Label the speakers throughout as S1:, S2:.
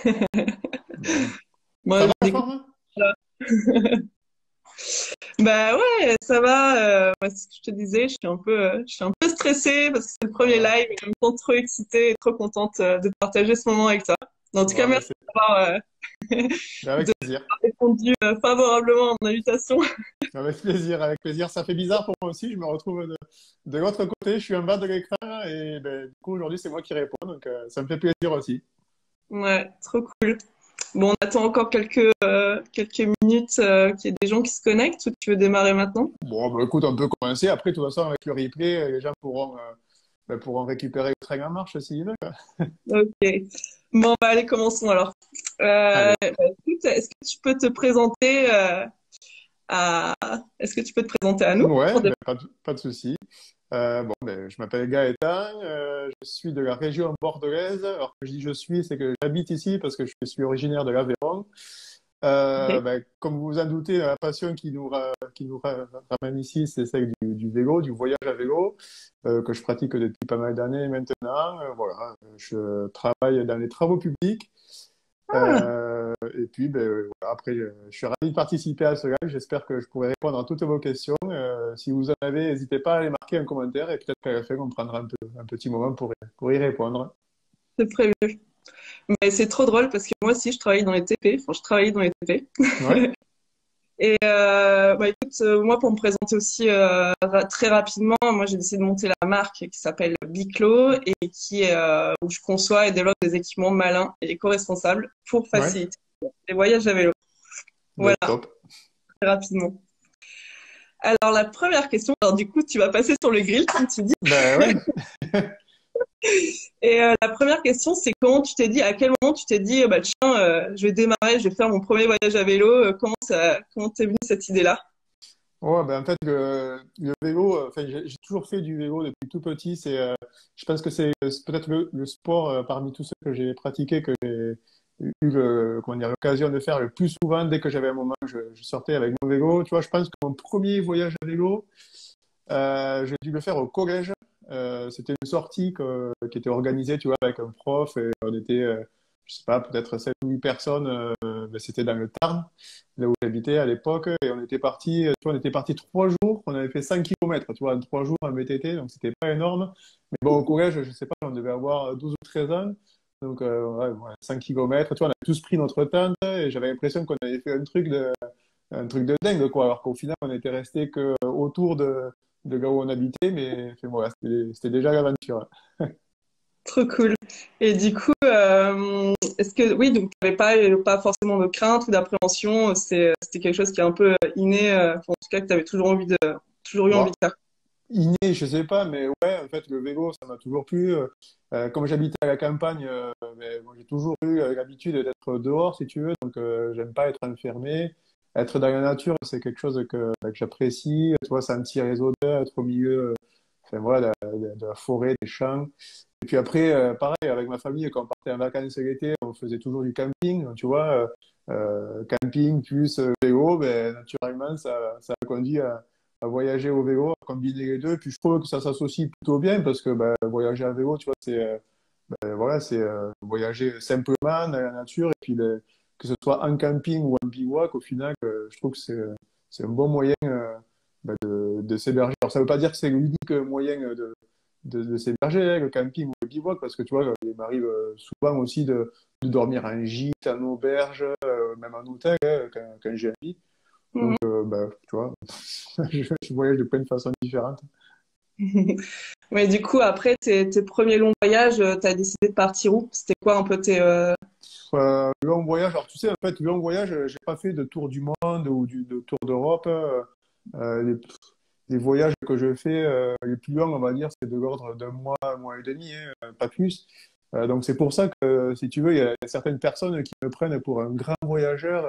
S1: Bon.
S2: Moi,
S1: Ça va la
S2: du coup,
S1: forme?
S2: voilà. Bah ouais, ça va. Moi, c'est ce que je te disais, je suis un peu stressée parce que c'est le premier
S1: Ah,
S2: live et en même temps trop excitée et trop contente de partager ce moment avec toi. En tout cas,
S1: ouais,
S2: merci d'avoir
S1: avec
S2: de
S1: plaisir.
S2: répondu favorablement à mon invitation.
S1: Avec plaisir, avec plaisir. Ça fait bizarre pour moi aussi. Je me retrouve de l'autre côté. Je suis en bas de l'écran et ben, du coup, aujourd'hui, c'est moi qui réponds. Donc, ça me fait plaisir aussi.
S2: Ouais, trop cool. Bon, on attend encore quelques minutes qu'il y ait des gens qui se connectent ou tu veux démarrer maintenant?
S1: Bon, bah, écoute, on peut commencer. Après, de toute façon, avec le replay, les gens pourront récupérer le train en marche s'ils veulent.
S2: Ok. Bon, bah allez, commençons alors.
S1: Allez.
S2: Bah, écoute, à... est-ce que tu peux te présenter à nous
S1: Ouais,
S2: pour
S1: ben, pas de souci. Bon, ben, je m'appelle Gaëtan, je suis de la région bordelaise. Alors que je dis je suis, c'est que j'habite ici parce que je suis originaire de l'Aveyron.
S2: Ok.
S1: Ben, comme vous vous en doutez, la passion qui nous ramène ici, c'est celle du vélo, du voyage à vélo, que je pratique depuis pas mal d'années maintenant. Voilà, je travaille dans les travaux publics.
S2: Ah,
S1: Et puis, ben, voilà, après, je suis ravi de participer à ce live. J'espère que je pourrai répondre à toutes vos questions. Si vous en avez, n'hésitez pas à les marquer en commentaire et peut-être qu'à la fin, on prendra un petit moment pour y répondre.
S2: c'est prévu. Mais c'est trop drôle parce que moi aussi, je travaille dans les TP. Enfin, je travaille dans les TP.
S1: Ouais,
S2: Et bah écoute, moi pour me présenter aussi très rapidement, moi j'ai décidé de monter la marque qui s'appelle Biclo et qui est où je conçois et développe des équipements malins et éco-responsables pour
S1: ouais,
S2: faciliter les voyages à vélo.
S1: ben,
S2: Voilà,
S1: top.
S2: très rapidement. Alors la première question, alors du coup tu vas passer sur le grill comme tu dis.
S1: Ben ouais.
S2: Et la première question c'est comment tu t'es dit, à quel moment tu t'es dit bah tiens je vais démarrer, je vais faire mon premier voyage à vélo. Comment t'es venue cette idée-là?
S1: Ouais, ben en fait, le vélo, enfin, j'ai toujours fait du vélo depuis tout petit. Je pense que c'est peut-être le sport parmi tous ceux que j'ai pratiqué, que j'ai eu comment dire, l'occasion de faire le plus souvent. Dès que j'avais un moment, je sortais avec mon vélo. Tu vois, je pense que mon premier voyage à vélo, j'ai dû le faire au collège. C'était une sortie qui était organisée, tu vois, avec un prof. Et on était, je sais pas, peut-être 7 ou 8 personnes. Ben, c'était dans le Tarn, là où j'habitais à l'époque. Et on était parti, tu vois, on était parti 3 jours. On avait fait 5 kilomètres, tu vois, en 3 jours en VTT. Donc, c'était pas énorme. Mais bon, au collège, je sais pas, on devait avoir 12 ou 13 ans. Donc, ouais, 5 kilomètres. Tu vois, on a tous pris notre tente. Et j'avais l'impression qu'on avait fait un truc de dingue, quoi. Alors qu'au final, on était resté que autour de là où on habitait, mais enfin, voilà, c'était déjà l'aventure.
S2: Trop cool. Et du coup, est-ce que oui, donc tu n'avais pas forcément de crainte ou d'appréhension, c'était quelque chose qui est un peu inné, enfin, en tout cas que tu avais toujours eu envie
S1: Bon,
S2: de faire.
S1: inné, je sais pas, mais ouais, en fait, le vélo, ça m'a toujours plu. Comme j'habitais à la campagne, mais moi, j'ai toujours eu l'habitude d'être dehors, si tu veux, donc j'aime pas être enfermé. Être dans la nature, c'est quelque chose que j'apprécie. Tu vois, sentir les odeurs, être au milieu, enfin voilà, de la forêt, des champs. Et puis après, pareil, avec ma famille, quand on partait en vacances l'été, on faisait toujours du camping, donc, tu vois, camping plus vélo, ben, naturellement, ça a conduit à voyager au vélo, à combiner les deux. Puis je trouve que ça s'associe plutôt bien parce que ben, voyager à vélo, tu vois, voilà, c'est voyager simplement dans la nature et puis que ce soit en camping ou en bivouac, au final, je trouve que c'est un bon moyen ben, de s'héberger. Alors ça veut pas dire que c'est l'unique moyen de s'héberger, hein, le camping ou le bivouac, parce que tu vois, il m'arrive souvent aussi de dormir en gîte, en auberge, même en hôtel, hein, quand j'ai envie. Donc,
S2: Mhm.
S1: bah, tu vois, je voyage de plein de façons différentes.
S2: Mais du coup, après tes premiers longs voyages, tu as décidé de partir où? C'était quoi un peu
S1: Long voyage, alors tu sais, en fait, long voyage, j'ai pas fait de tour du monde ou de tour d'Europe. Les voyages que je fais, les plus longs, on va dire, c'est de l'ordre d'un mois et demi, hein, pas plus. Donc c'est pour ça que, si tu veux, il y a certaines personnes qui me prennent pour un grand voyageur.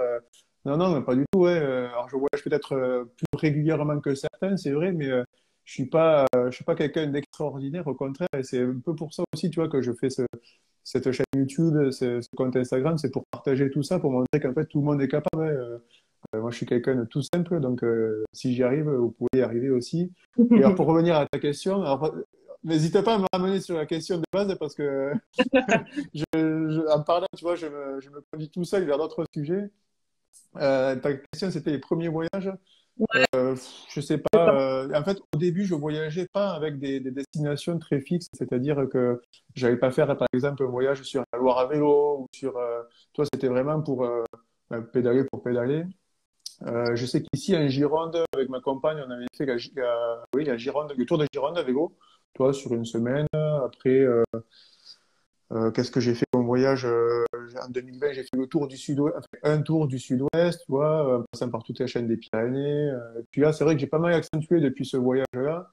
S1: Non, non, mais pas du tout. Ouais. Alors je voyage peut-être plus régulièrement que certains, c'est vrai, mais je suis pas quelqu'un d'extraordinaire, au contraire. Et c'est un peu pour ça aussi, tu vois, que je fais cette chaîne YouTube, ce compte Instagram, c'est pour partager tout ça, pour montrer qu'en fait tout le monde est capable, hein. Moi, je suis quelqu'un de tout simple, donc si j'y arrive, vous pouvez y arriver aussi. Et alors, pour revenir à ta question, alors, n'hésite pas à me ramener sur la question de base parce que en parlant, tu vois, je me conduis tout seul vers d'autres sujets. Ta question, c'était les premiers voyages.
S2: Ouais,
S1: Je sais
S2: c'est ça.
S1: pas. En fait, au début, je voyageais pas avec des destinations très fixes, c'est-à-dire que j'allais pas faire, par exemple, un voyage sur la Loire à vélo ou sur. Toi, c'était vraiment pour pédaler pour pédaler. Je sais qu'ici, en Gironde, avec ma compagne, on avait fait oui, la Gironde, le tour de Gironde à vélo, toi, sur une semaine. Après, qu'est-ce que j'ai fait comme voyage en 2020, j'ai fait le tour du sud-ouest, enfin, un tour du sud-ouest, tu vois, en passant par toute la chaîne des Pyrénées. Et puis là, c'est vrai que j'ai pas mal accentué depuis ce voyage-là.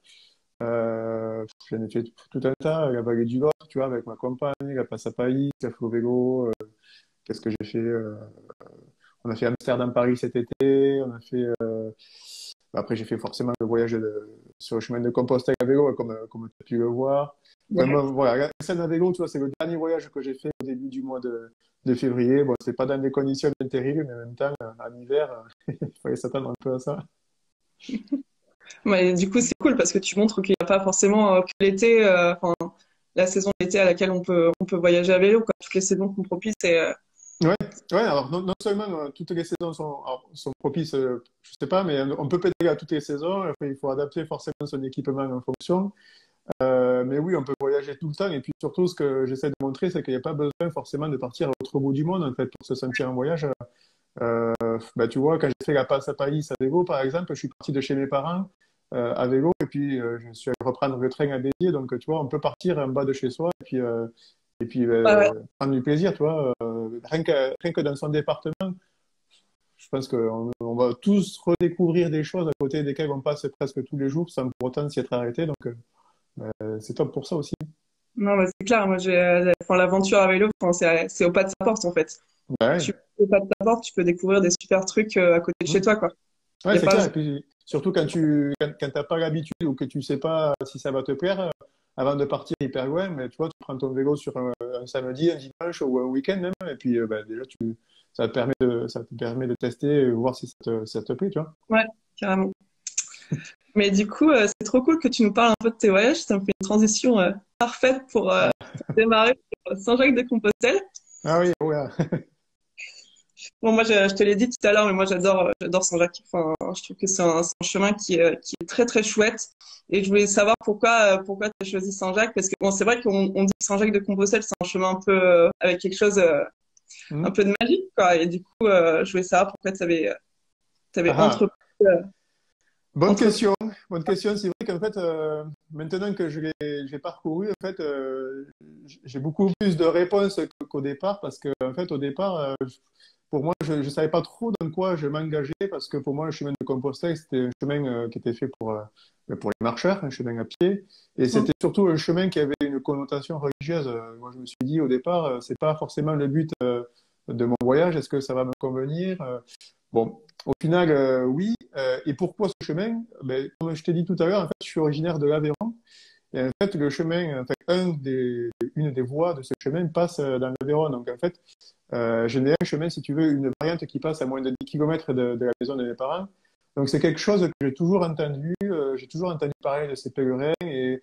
S1: J'en ai fait tout un tas, la vallée du Lot, tu vois, avec ma compagne, la Passapaï, la au vélo. Qu'est-ce que j'ai fait on a fait Amsterdam-Paris cet été. On a fait. Après, j'ai fait forcément le voyage sur le chemin de Compostelle à vélo, comme tu as pu le voir. Enfin,
S2: Ouais.
S1: bon, voilà, la scène à vélo, tu vois, c'est le dernier voyage que j'ai fait au début du mois de février. Bon, c'était pas dans des conditions bien terribles, mais en même temps, en hiver, il fallait s'attendre un peu à ça.
S2: Ouais, du coup, c'est cool parce que tu montres qu'il n'y a pas forcément que l'été, enfin, la saison d'été à laquelle on peut voyager à vélo, quoi. Toutes les saisons qu'on propose, c'est,
S1: Ouais, ouais, alors non seulement toutes les saisons sont propices, je sais pas, mais on peut pédaler à toutes les saisons. Après, il faut adapter forcément son équipement en fonction. Mais oui, on peut voyager tout le temps. Et puis surtout, ce que j'essaie de montrer, c'est qu'il n'y a pas besoin forcément de partir à l'autre bout du monde en fait, pour se sentir en voyage. Bah, tu vois, quand j'ai fait la passe à Paris à vélo, par exemple, je suis parti de chez mes parents à vélo et puis je suis allé reprendre le train à Béziers. Donc, tu vois, on peut partir en bas de chez soi et puis
S2: ouais, ouais.
S1: prendre du plaisir, tu vois. Rien que dans son département, je pense qu'on va tous redécouvrir des choses à côté desquelles on passe presque tous les jours sans pour autant s'y être arrêté. Donc, c'est top pour ça aussi.
S2: Non, bah, c'est clair. Moi, enfin, l'aventure à vélo, enfin, c'est au pas de sa porte, en fait.
S1: Ouais,
S2: Tu peux au pas de ta porte, tu peux découvrir des super trucs à côté de chez toi, quoi.
S1: ouais,
S2: Il y a
S1: c'est
S2: pas
S1: clair.
S2: besoin.
S1: Et puis, surtout quand t'as pas l'habitude ou que tu sais pas si ça va te plaire, avant de partir hyper loin, mais tu vois, tu prends ton vélo sur un samedi, un dimanche ou un week-end même, et puis bah, déjà, ça te permet de tester, voir si ça te plaît, tu vois.
S2: Ouais, carrément. Mais du coup, c'est trop cool que tu nous parles un peu de tes voyages. Ça me fait une transition parfaite pour démarrer sur Saint-Jacques-de-Compostelle.
S1: Ah oui, ouais.
S2: Bon, moi, je te l'ai dit tout à l'heure, mais moi, j'adore Saint-Jacques. Enfin, je trouve que c'est un chemin qui est très, très chouette. Et je voulais savoir pourquoi tu as choisi Saint-Jacques. Parce que, bon, c'est vrai qu'on dit que Saint-Jacques-de-Compostelle, c'est un chemin un peu, avec quelque chose, un
S1: Hmm.
S2: peu de magique, quoi. Et du coup, je voulais savoir pourquoi t'avais
S1: Ah, ah.
S2: euh,
S1: Bonne
S2: entrepris.
S1: question. Bonne question. C'est vrai qu'en fait, maintenant que j'ai parcouru, en fait, j'ai beaucoup plus de réponses qu'au départ parce que, en fait, au départ, pour moi, je ne savais pas trop dans quoi je m'engageais parce que pour moi, le chemin de Compostelle, c'était un chemin qui était fait pour les marcheurs, un chemin à pied. Et
S2: Mm.
S1: c'était surtout un chemin qui avait une connotation religieuse. Moi, je me suis dit au départ, c'est pas forcément le but de mon voyage. Est-ce que ça va me convenir? Bon, au final, oui. Et pourquoi ce chemin? Ben, comme je t'ai dit tout à l'heure, en fait, je suis originaire de l'Aveyron. Et en fait, le chemin, en fait, une des voies de ce chemin passe dans l'Aveyron. Donc, en fait, je n'ai un chemin, si tu veux, une variante qui passe à moins de 10 km de la maison de mes parents. Donc, c'est quelque chose que j'ai toujours entendu parler de ces pèlerins et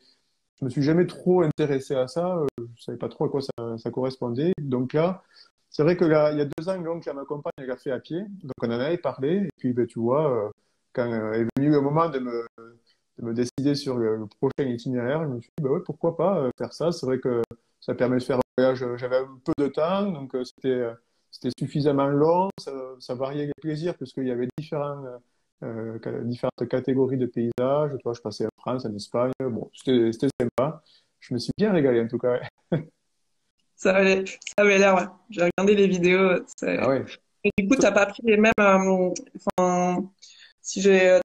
S1: je me suis jamais trop intéressé à ça. Je savais pas trop à quoi ça correspondait. Donc là, c'est vrai que là, il y a 2 ans, l'oncle à ma compagne, elle a fait à pied. Donc, on en avait parlé. Et puis, ben, tu vois, quand est venu le moment de me décider sur le prochain itinéraire, je me suis dit, bah ouais, pourquoi pas faire ça. C'est vrai que ça permet de faire un voyage. J'avais un peu de temps, donc c'était suffisamment long. Ça variait les plaisirs, puisqu'il y avait différentes catégories de paysages. Tu vois, je passais en France, en Espagne. Bon, c'était sympa. Je me suis bien régalé, en tout cas.
S2: Ça avait l'air, ouais. J'ai regardé les vidéos.
S1: Ah ouais.
S2: Et du coup, t'as pas pris les mêmes, enfin,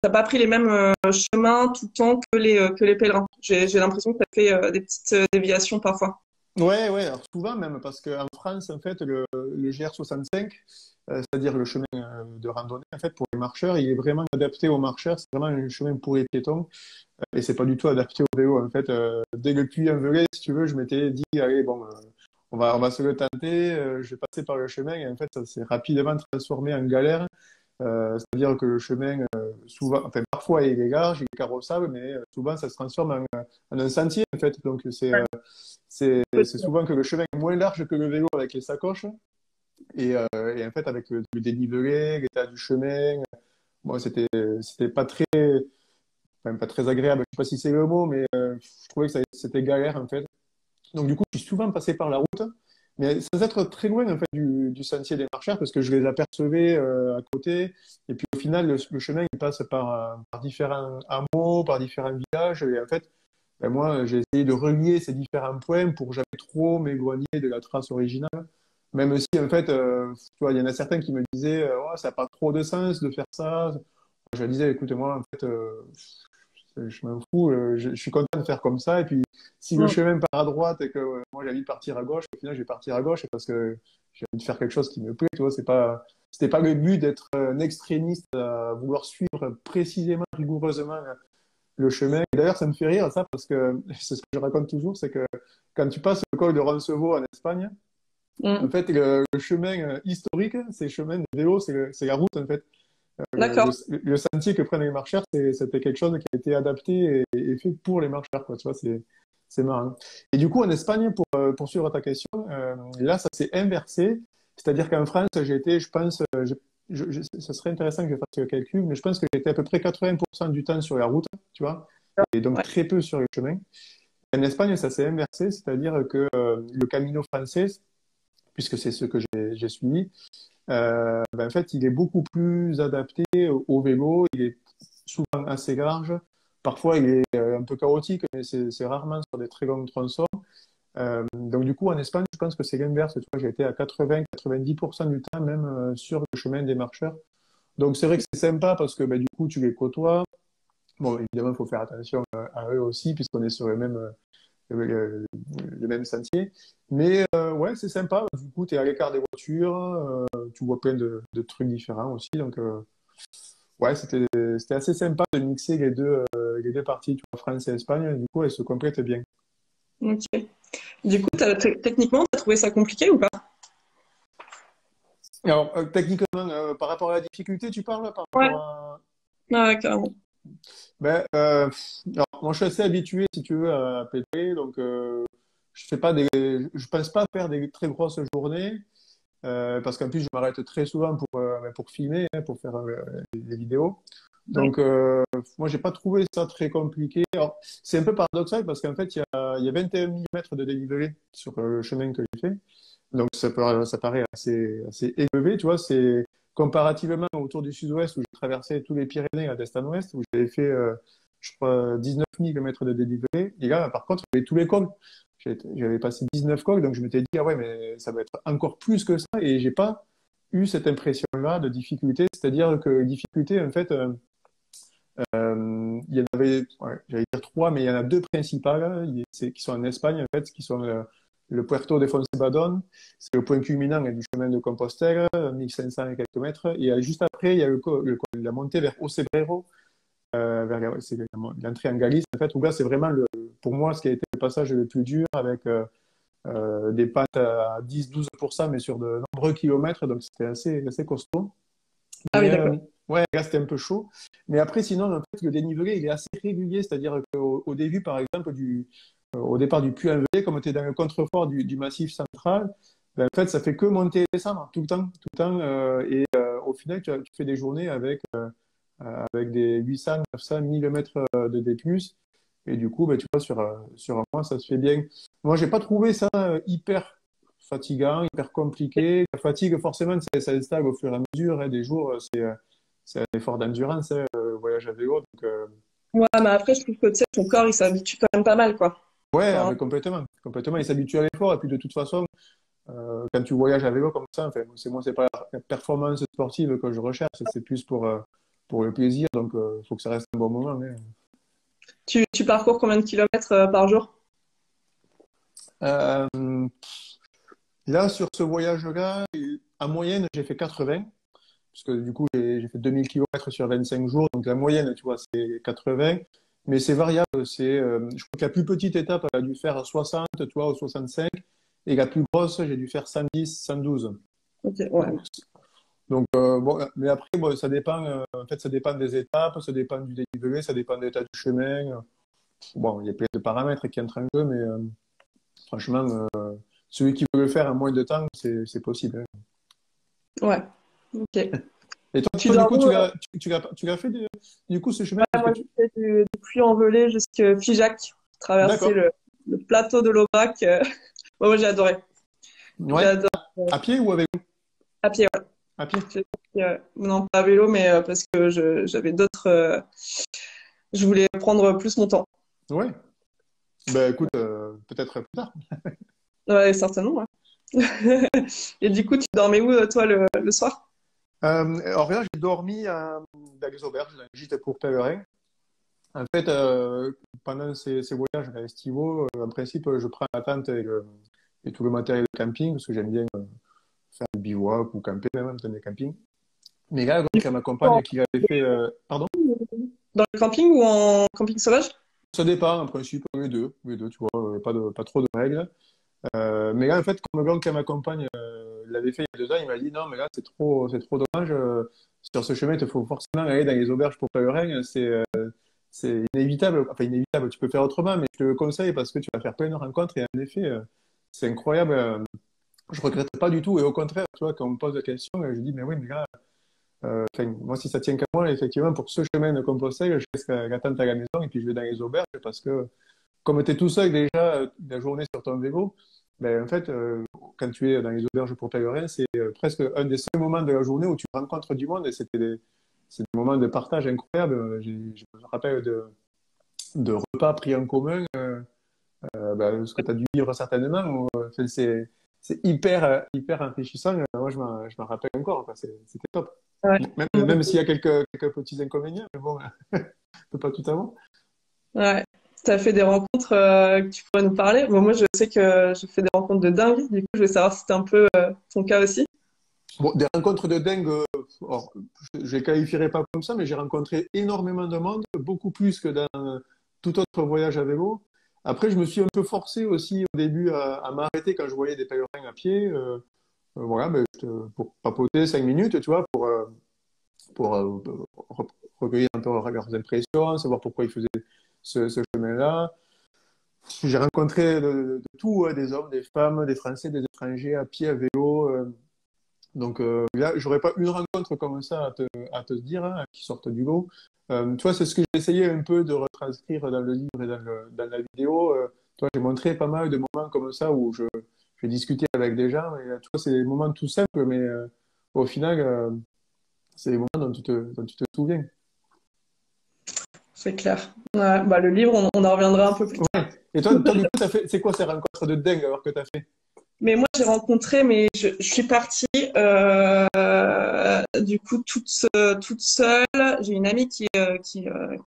S2: t'as pas pris les mêmes chemins tout le temps que les pèlerins. J'ai l'impression que t'as fait des petites déviations parfois.
S1: Ouais, ouais, alors souvent même, parce qu'en France, en fait, le GR65, c'est-à-dire le chemin de randonnée, en fait, pour les marcheurs, il est vraiment adapté aux marcheurs, c'est vraiment un chemin pour les piétons, et c'est pas du tout adapté au vélo. En fait, dès le Puy-en-Velay, si tu veux, je m'étais dit, allez, bon, on va se le tenter, je vais passer par le chemin, et en fait, ça s'est rapidement transformé en galère, c'est-à-dire que le chemin, souvent, enfin, parfois, parfois il est large, il est carrossable, mais souvent ça se transforme en un sentier en fait. Donc c'est souvent que le chemin est moins large que le vélo avec les sacoches. Et en fait, avec le dénivelé, l'état du chemin, moi, c'était pas très, enfin, pas très agréable. Je sais pas si c'est le mot, mais je trouvais que c'était galère, en fait. Donc, du coup, je suis souvent passé par la route, mais sans être très loin, en fait, du sentier des marcheurs, parce que je les apercevais à côté. Et puis, au final, le chemin, il passe par différents hameaux, par différents villages. Et en fait, ben, moi, j'ai essayé de relier ces différents points pour jamais trop m'éloigner de la trace originale. Même si, en fait, tu vois, il y en a certains qui me disaient, oh, ça n'a pas trop de sens de faire ça. Je leur disais, écoutez-moi, en fait, je m'en fous, je suis content de faire comme ça. Et puis, si le
S2: Mm.
S1: chemin part à droite et que moi j'ai envie de partir à gauche, au final, je vais partir à gauche parce que j'ai envie de faire quelque chose qui me plaît. Tu vois, c'était pas le but d'être un extrémiste à vouloir suivre précisément, rigoureusement le chemin. Et d'ailleurs, ça me fait rire, ça, parce que c'est ce que je raconte toujours, c'est que quand tu passes le col de Roncevaux en Espagne, en
S2: Mm.
S1: fait, le chemin historique, c'est le chemin de vélo, c'est la route, en fait.
S2: D'accord.
S1: Le sentier que prennent les marcheurs, c'était quelque chose qui a été adapté et fait pour les marcheurs, quoi. Tu vois, c'est marrant. Et du coup, en Espagne, pour poursuivre ta question, là, ça s'est inversé. C'est-à-dire qu'en France, j'ai été, je pense, ça serait intéressant que je fasse le calcul, mais je pense que j'étais à peu près 80% du temps sur la route, tu vois, et donc
S2: Ouais.
S1: très peu sur les chemins. En Espagne, ça s'est inversé, c'est-à-dire que le Camino français, puisque c'est ce que j'ai suivi, ben, en fait, il est beaucoup plus adapté au vélo. Il est souvent assez large. Parfois, il est un peu chaotique, mais c'est rarement sur des très longs tronçons. Donc, du coup, en Espagne, je pense que c'est l'inverse. Tu vois, j'ai été à 80-90% du temps même sur le chemin des marcheurs. Donc, c'est vrai que c'est sympa parce que ben, du coup, tu les côtoies. Bon, évidemment, il faut faire attention à eux aussi, puisqu'on est sur le même sentier. Mais ouais, c'est sympa. Du coup, tu es à l'écart des voitures, tu vois plein de trucs différents aussi. Donc, ouais, c'était assez sympa de mixer les deux parties, tu vois, France et Espagne. Du coup, elles se complètent bien.
S2: Ok. Du coup, techniquement, tu as trouvé ça compliqué ou pas?
S1: Alors, techniquement, par rapport à la difficulté, tu parles par
S2: Ouais.
S1: rapport à...
S2: Ouais, carrément.
S1: Ben, alors, moi, je suis assez habitué, si tu veux, à pédaler. Donc, je pense pas faire des très grosses journées. Parce qu'en plus, je m'arrête très souvent pour filmer, hein, pour faire les vidéos.
S2: Ouais.
S1: Donc, moi, j'ai pas trouvé ça très compliqué. Alors, c'est un peu paradoxal parce qu'en fait, il y a 21 millimètres de dénivelé sur le chemin que j'ai fait. Donc, ça paraît assez élevé, tu vois. C'est comparativement autour du sud-ouest où j'ai traversé tous les Pyrénées à d'est en ouest, où j'avais fait, je crois, 19 millimètres de dénivelé. Et là, par contre, j'avais tous les cols. J'avais passé 19 cols, donc je m'étais dit, ah ouais, mais ça va être encore plus que ça. Et j'ai pas eu cette impression-là de difficulté. C'est-à-dire que difficulté, en fait, il y en avait, ouais, j'allais dire trois, mais il y en a deux principales qui sont en Espagne, en fait, qui sont le Puerto de Fontebadón, c'est le point culminant du chemin de Compostelle, 1500 et quelques mètres. Et juste après, il y a la montée vers Ocebrero, c'est l'entrée en Galice, en fait, où là, c'est vraiment, pour moi, ce qui a été le passage le plus dur, avec des pentes à 10-12%, mais sur de nombreux kilomètres, donc c'était assez costaud.
S2: Ah oui,
S1: Mais
S2: d'accord.
S1: ouais, là, c'était un peu chaud. Mais après, sinon, en fait, le dénivelé, il est assez régulier. C'est-à-dire qu'au début, par exemple, au départ du Puy-en-Velay, comme tu es dans le contrefort du Massif central, ben, en fait, ça fait que monter et descendre tout le temps. Tout le temps au final, tu fais des journées avec des 800, 900, 1000 mètres de D+. Et du coup, ben, tu vois, sur un mois, ça se fait bien. Moi, j'ai pas trouvé ça hyper fatigant, hyper compliqué. La fatigue, forcément, ça installe au fur et à mesure, hein, des jours. C'est un effort d'endurance, hein, le voyage à vélo. Donc,
S2: Ouais, mais après, je trouve que tu sais, ton corps, il s'habitue quand même pas mal, quoi.
S1: ouais, ah,
S2: Enfin,
S1: mais complètement. Complètement, il s'habitue à l'effort. Et puis, de toute façon, quand tu voyages à vélo comme ça, enfin, c'est pas la performance sportive que je recherche, c'est plus pour le plaisir. Donc, il faut que ça reste un bon moment, hein.
S2: tu parcours combien de kilomètres par jour?
S1: Euh, Là, sur ce voyage-là, en moyenne, j'ai fait 80, puisque du coup, j'ai fait 2000 km sur 25 jours. Donc, la moyenne, tu vois, c'est 80. Mais c'est variable. Je crois que la plus petite étape, elle a dû faire 60, tu vois, ou 65. Et la plus grosse, j'ai dû faire 110, 112.
S2: Ok, ouais.
S1: Donc, Donc, bon, mais après, bon, ça dépend, en fait, ça dépend des étapes, ça dépend du dénivelé, ça dépend de l'état du chemin. Bon, il y a plein de paramètres qui entrent en jeu, mais franchement, celui qui veut le faire en moins de temps, c'est possible, hein.
S2: Ouais. Ok.
S1: Et toi,
S2: Tu
S1: du
S2: dors
S1: coup,
S2: où?
S1: Tu l'as fait, du coup, ce chemin,
S2: Ouais,
S1: est-ce que
S2: moi,
S1: tu...
S2: j'ai fait du Puy-en-Velay jusqu'à Figeac, traverser
S1: D'accord.
S2: le plateau de l'Aubrac. Ouais, moi, j'ai adoré. J'ai
S1: Ouais.
S2: adoré
S1: À pied ou avec vous?
S2: à pied, ouais.
S1: À pied?
S2: Non, pas à vélo, mais parce que j'avais d'autres. Je voulais prendre plus mon temps.
S1: Ouais. Ben, écoute, peut-être plus tard.
S2: Ouais, certainement, ouais. Et du coup, tu dormais où, toi, le soir?
S1: Alors là, j'ai dormi dans les auberges, dans les gîtes pour pèlerins. En fait, pendant ces voyages estivaux, en principe, je prends la tente et tout le matériel de camping, parce que j'aime bien faire du bivouac ou camper même, dans des campings. Mais là, donc, à ma
S2: En-
S1: compagne qui avait fait... pardon?
S2: Dans le camping ou en camping sauvage?
S1: Ça dépend, en principe, les deux, tu vois, pas trop de règles. Mais là, en fait, comme le gars qui m'accompagne l'avait fait il y a 2 ans, il m'a dit non, mais là, c'est trop dommage. Sur ce chemin, il te faut forcément aller dans les auberges pour pèlerins. C'est inévitable. Enfin, inévitable, tu peux faire autrement, mais je te le conseille parce que tu vas faire plein de rencontres et en effet, c'est incroyable. Je regrette pas du tout et au contraire, tu vois, quand on me pose la question, je dis, mais oui, mais là, enfin, moi, si ça tient qu'à moi, effectivement, pour ce chemin de Compostelle, je reste la tente à la maison et puis je vais dans les auberges parce que comme tu es tout seul déjà la journée sur ton vélo, ben, en fait, quand tu es dans les auberges pour pèlerins, c'est presque un des seuls moments de la journée où tu rencontres du monde et c'est des moments de partage incroyables. Je me rappelle de repas pris en commun, ben, ce que tu as dû vivre certainement. Enfin, c'est hyper enrichissant. Moi, je m'en rappelle encore, quoi. C'était top.
S2: Ouais.
S1: Même s'il y a quelques petits inconvénients, mais bon, on peut pas tout avoir.
S2: Ouais. Tu as fait des rencontres que tu pourrais nous parler? Bon, moi, je sais que j'ai fait des rencontres de dingue. Du coup, je voulais savoir si c'était un peu ton cas aussi.
S1: Bon, des rencontres de dingue, alors, je les qualifierais pas comme ça, mais j'ai rencontré énormément de monde, beaucoup plus que dans tout autre voyage à vélo. Après, je me suis un peu forcé aussi au début à m'arrêter quand je voyais des pèlerins à pied, voilà, ben, pour papoter 5 minutes, tu vois, pour recueillir un peu leurs impressions, savoir pourquoi ils faisaient ce chemin-là. J'ai rencontré de tout, hein, des hommes, des femmes, des Français, des étrangers à pied, à vélo. Donc là, j'aurais pas une rencontre comme ça à te dire, hein, qui sortent du lot. Tu vois, c'est ce que j'ai essayé un peu de retranscrire dans le livre et dans la vidéo. Tu vois, j'ai montré pas mal de moments comme ça où j'ai discuté avec des gens. Et, tu vois, c'est des moments tout simples, mais au final, c'est des moments dont tu te souviens.
S2: C'est clair. Ouais, bah, le livre, on en reviendra un peu plus tard.
S1: Ouais. Et toi du coup, c'est quoi ces rencontres de dingue alors que tu as fait?
S2: Mais moi, j'ai rencontré, mais je suis partie du coup toute seule. J'ai une amie qui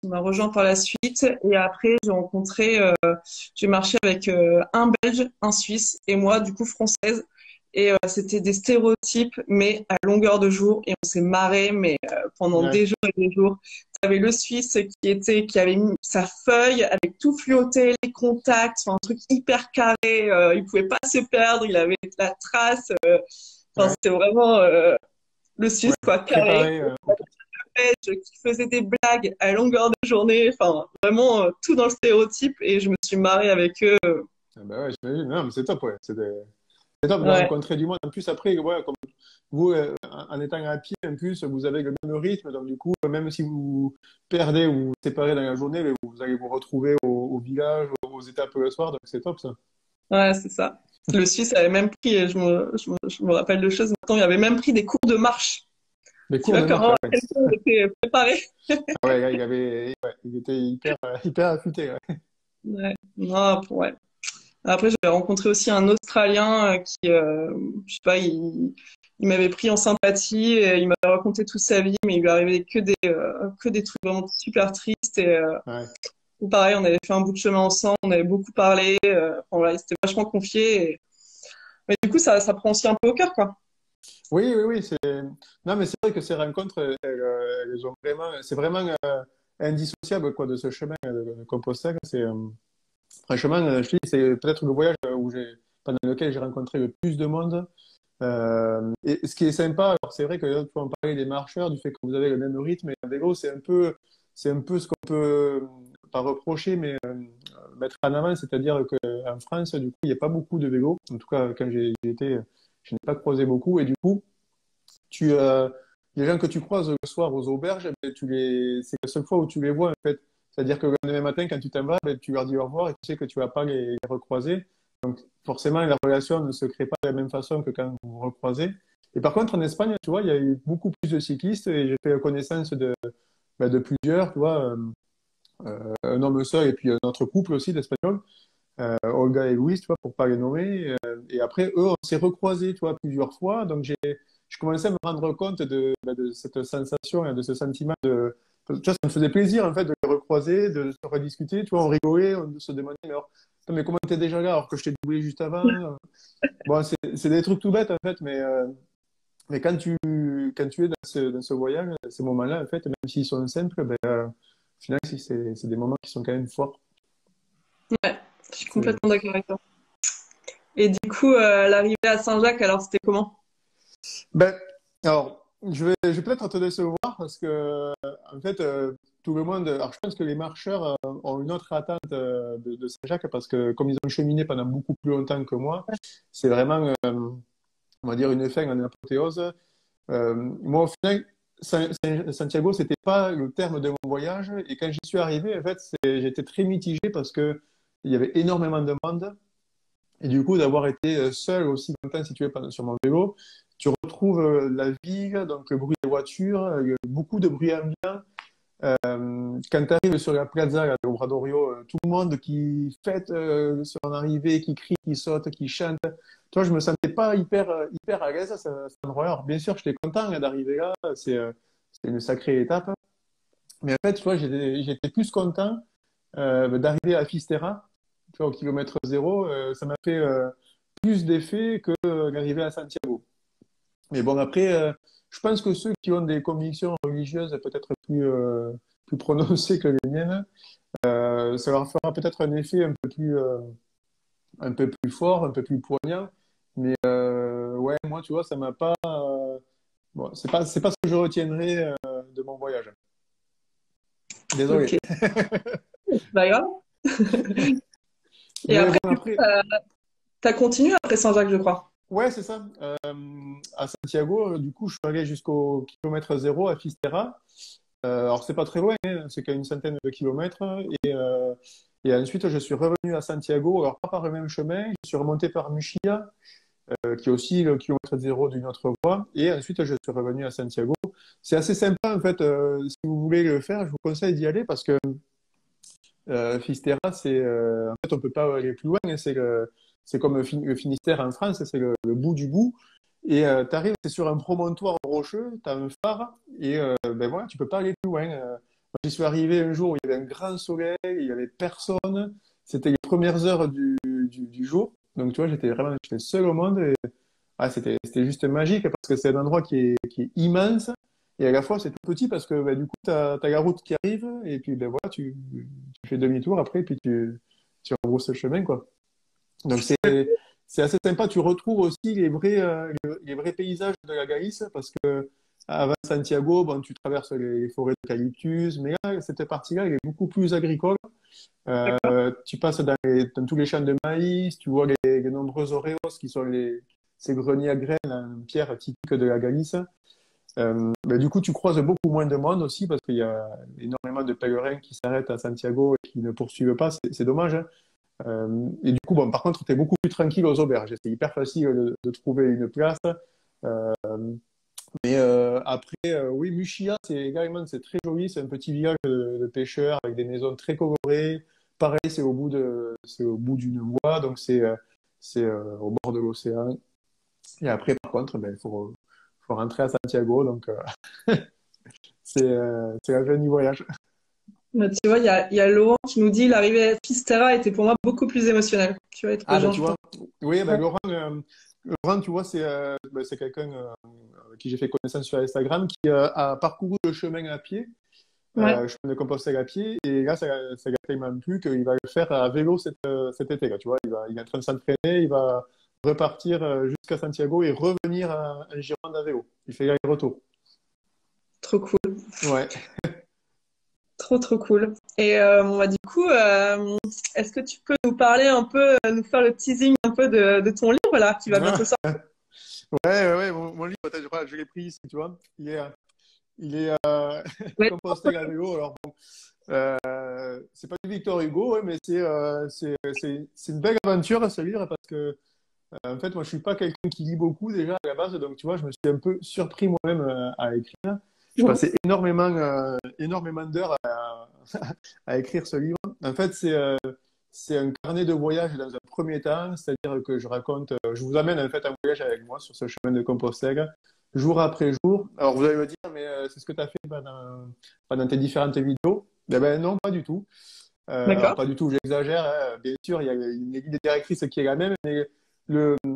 S2: m'a rejoint par la suite, et après j'ai marché avec un Belge, un Suisse et moi, du coup française. Et c'était des stéréotypes, mais à longueur de jour, et on s'est marré, mais pendant
S1: Ouais.
S2: des jours et des jours. T'avais le Suisse qui avait mis sa feuille avec tout fluoté, les contacts, enfin, un truc hyper carré. Il pouvait pas se perdre, il avait la trace. Enfin,
S1: Ouais.
S2: c'était vraiment le Suisse,
S1: Ouais.
S2: quoi, carré.
S1: Préparé.
S2: Qui faisait des blagues à longueur de journée. Enfin, vraiment tout dans le stéréotype. Et je me suis marrée avec eux.
S1: Ah bah ouais, j'imagine. Non, mais c'est top, ouais. C'est top de
S2: Ouais,
S1: rencontrer du monde. En plus, après, ouais, comme vous, en étant à pied, en plus, vous avez le même rythme. Donc, du coup, même si vous perdez ou vous séparez dans la journée, mais vous allez vous retrouver au village, aux étapes le soir. Donc, c'est top, ça.
S2: ouais, c'est ça. Le Suisse avait même pris, et je me rappelle de choses maintenant, il avait même pris des cours de marche.
S1: Les
S2: Tu
S1: cours
S2: vois
S1: de marche,
S2: comment
S1: ouais.
S2: quelqu'un était préparé.
S1: Ah ouais, là, il était hyper affûté, ouais.
S2: Ouais. Non, ouais. Après, j'avais rencontré aussi un Australien je sais pas, il m'avait pris en sympathie et il m'avait raconté toute sa vie, mais il lui arrivait que des trucs vraiment super tristes. Et
S1: Ouais.
S2: ou pareil, on avait fait un bout de chemin ensemble, on avait beaucoup parlé. Enfin, voilà, il s'était vachement confié. Mais du coup, ça prend aussi un peu au cœur, quoi.
S1: Oui. Non, mais c'est vrai que ces rencontres, elles ont vraiment, c'est vraiment indissociable, quoi, de ce chemin de Compostelle. Franchement, je te dis, c'est peut-être le voyage pendant lequel j'ai rencontré le plus de monde. Et ce qui est sympa, alors c'est vrai que là, tu peux en parler des marcheurs, du fait que vous avez le même rythme, et un vélo, c'est un peu ce qu'on peut, pas reprocher, mais mettre en avant, c'est-à-dire qu'en France, du coup, il n'y a pas beaucoup de vélos. En tout cas, quand j'ai été, je n'ai pas croisé beaucoup, et du coup, tu, les gens que tu croises le soir aux auberges, ben, c'est la seule fois où tu les vois, en fait. C'est-à-dire que le lendemain matin, quand tu t'en vas, ben, tu leur dis au revoir et tu sais que tu vas pas les recroiser. Donc, forcément, la relation ne se crée pas de la même façon que quand vous vous recroisez. Et par contre, en Espagne, tu vois, il y a eu beaucoup plus de cyclistes et j'ai fait connaissance ben, de plusieurs, tu vois, un homme seul et puis un autre couple aussi d'Espagnols, Olga et Luis, tu vois, pour pas les nommer. Et après, eux, on s'est recroisés, tu vois, plusieurs fois. Donc, je commençais à me rendre compte ben, de cette sensation et de ce sentiment de. Tu vois, ça me faisait plaisir, en fait, de les recroiser, de se rediscuter. Tu vois, on rigolait, on se demandait, mais, alors, attends, mais comment t'es déjà là alors que je t'ai doublé juste avant? Bon, c'est des trucs tout bêtes, en fait, mais quand tu es dans ce voyage, ces moments-là, en fait, même s'ils sont simples, ben, au final, c'est des moments qui sont quand même forts.
S2: Ouais, je suis
S1: C'est-
S2: complètement d'accord avec toi. Et du coup, l'arrivée à Saint-Jacques, alors c'était comment?
S1: Ben, alors, je vais peut-être te décevoir parce que, en fait, tout le monde. Alors, je pense que les marcheurs ont une autre attente de Saint-Jacques parce que, comme ils ont cheminé pendant beaucoup plus longtemps que moi, c'est vraiment, on va dire, une fin en apothéose. Moi, au final, Santiago, c'était pas le terme de mon voyage. Et quand j'y suis arrivé, en fait, j'étais très mitigé parce que il y avait énormément de monde. Et du coup, d'avoir été seul aussi longtemps situé sur mon vélo, tu retrouves la ville, donc le bruit des voitures, beaucoup de bruit ambiant. Quand tu arrives sur la plaza, là, au Bradorio, tout le monde qui fête son arrivée, qui crie, qui saute, qui chante. Toi, je me sentais pas hyper à l'aise à cet endroit-là. Alors, bien sûr, j'étais content d'arriver là, c'est une sacrée étape. Mais en fait, tu vois, j'étais plus content d'arriver à Fisterra, tu vois, au kilomètre zéro. Ça m'a fait plus d'effet que d'arriver à Santiago. Mais bon, après, je pense que ceux qui ont des convictions religieuses peut-être plus prononcées que les miennes, ça leur fera peut-être un effet un peu plus fort, un peu plus poignant. Mais ouais, moi, tu vois, ça m'a pas. Bon, c'est pas ce que je retiendrai de mon voyage. Désolé.
S2: Ok, c'est pas grave. Et
S1: Mais
S2: après,
S1: bon,
S2: du coup,
S1: après,
S2: t'as continué après Saint-Jacques, je crois.
S1: ouais, c'est ça. À Santiago, du coup, je suis allé jusqu'au kilomètre zéro à Fisterra. Alors, c'est pas très loin, hein, c'est qu'à une centaine de kilomètres. Et ensuite, je suis revenu à Santiago. Alors, pas par le même chemin. Je suis remonté par Muxía, qui est aussi le kilomètre zéro d'une autre voie. Et ensuite, je suis revenu à Santiago. C'est assez sympa, en fait. Si vous voulez le faire, je vous conseille d'y aller parce que Fisterra, en fait, on peut pas aller plus loin, hein. C'est comme le Finistère en France, c'est le bout du bout. Et tu arrives, c'est sur un promontoire rocheux, tu as un phare, et ben voilà, tu peux pas aller plus loin. Moi, j'y suis arrivé un jour où il y avait un grand soleil, il y avait personne. C'était les premières heures du jour. Donc, tu vois, j'étais seul au monde. Et, c'était juste magique parce que c'est un endroit qui est immense. Et à la fois, c'est tout petit parce que bah, du coup, tu as la route qui arrive et puis ben, voilà, tu fais demi-tour après et puis tu rebrousses le chemin, quoi. Donc, c'est assez sympa. Tu retrouves aussi les vrais paysages de la Galice parce que avant Santiago, bon, tu traverses les forêts d'eucalyptus, mais là, cette partie-là, elle est beaucoup plus agricole. Tu passes dans tous les champs de maïs, tu vois les nombreux oreos qui sont ces greniers à graines en pierre typiques de la Galice. Ben, du coup, tu croises beaucoup moins de monde aussi parce qu'il y a énormément de pèlerins qui s'arrêtent à Santiago et qui ne poursuivent pas. C'est dommage, hein. Et du coup, bon, par contre, tu es beaucoup plus tranquille aux auberges. C'est hyper facile de trouver une place. Euh, mais après, oui, Muxía, c'est très joli. C'est un petit village de pêcheurs avec des maisons très colorées. Pareil, c'est au bout d'une voie, donc c'est au bord de l'océan. Et après, par contre, ben, faut rentrer à Santiago, donc c'est un joli voyage.
S2: Mais tu vois, il y a Laurent qui nous dit l'arrivée à Fistera était pour moi beaucoup plus émotionnelle. Tu vois, être aux
S1: Ah, ben
S2: gens,
S1: tu
S2: je pense.
S1: vois, oui, ben,
S2: Ouais.
S1: Laurent, tu vois, c'est quelqu'un avec qui j'ai fait connaissance sur Instagram qui a parcouru le chemin à pied,
S2: Ouais.
S1: chemin de Compostelle à pied, et là, ça lui a tellement plu qu'il va le faire à vélo cet été, là, tu vois, il est en train de s'entraîner, il va repartir jusqu'à Santiago et revenir en Gironde à vélo. Il fait aller-retour.
S2: Trop cool.
S1: Ouais.
S2: Trop, trop cool. Et bon, bah, du coup, est-ce que tu peux nous parler un peu, nous faire le teasing un peu de ton livre là, qui va bientôt sortir?
S1: Ouais. Mon livre, je crois que je l'ai pris ici, tu vois. Il est
S2: Ouais.
S1: composté à vélo. Alors, bon, c'est pas du Victor Hugo, ouais, mais c'est une belle aventure, ce livre, parce que, en fait, moi, je suis pas quelqu'un qui lit beaucoup déjà à la base. Donc, tu vois, je me suis un peu surpris moi-même à écrire. Je
S2: Mhm.
S1: passais énormément d'heures à écrire ce livre. En fait, c'est un carnet de voyage dans un premier temps, c'est-à-dire que je vous amène en fait un voyage avec moi sur ce chemin de Compostelle, jour après jour. Alors vous allez me dire, mais c'est ce que tu as fait pendant tes différentes vidéos. Eh ben non, pas du tout. Alors
S2: D'accord.
S1: pas du tout, j'exagère, hein. Bien sûr, il y a une ligne directrice qui est la même, mais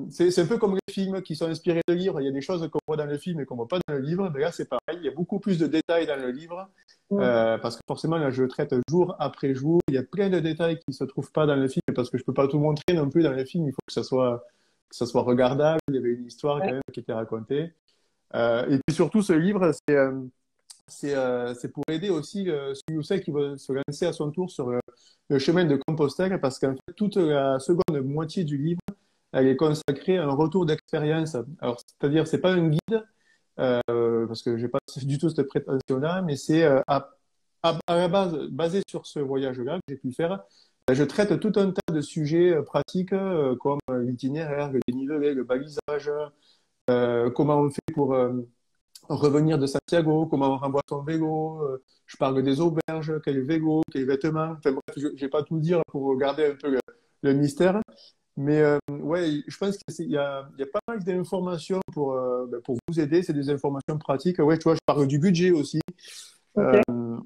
S1: c'est un peu comme les films qui sont inspirés de livres. Il y a des choses qu'on voit dans le film et qu'on voit pas dans le livre. Mais là, c'est pareil. Il y a beaucoup plus de détails dans le livre
S2: Mhm.
S1: parce que forcément, là, je traite jour après jour. Il y a plein de détails qui se trouvent pas dans le film parce que je peux pas tout montrer non plus dans le film. Il faut que ça soit regardable. Il y avait une histoire quand
S2: Ouais.
S1: même qui était racontée. Et puis surtout, ce livre, c'est pour aider aussi celui ou celle qui veut se lancer à son tour sur le chemin de Compostelle parce qu'en fait, toute la seconde moitié du livre, elle est consacrée à un retour d'expérience. Alors, c'est-à-dire, c'est pas un guide, parce que j'ai pas du tout cette prétention-là, mais c'est à la base, basé sur ce voyage-là que j'ai pu faire, ben, je traite tout un tas de sujets pratiques comme l'itinéraire, le dénivelé, le balisage, comment on fait pour revenir de Santiago, comment on renvoie son vélo, je parle des auberges, quel vélo, quels vêtements. Enfin bref, je vais pas tout dire pour garder un peu le mystère. Mais ouais, je pense qu'il y a pas mal d'informations pour vous aider. C'est des informations pratiques. Ouais, tu vois, je parle du budget aussi.
S2: Ok.
S1: Euh,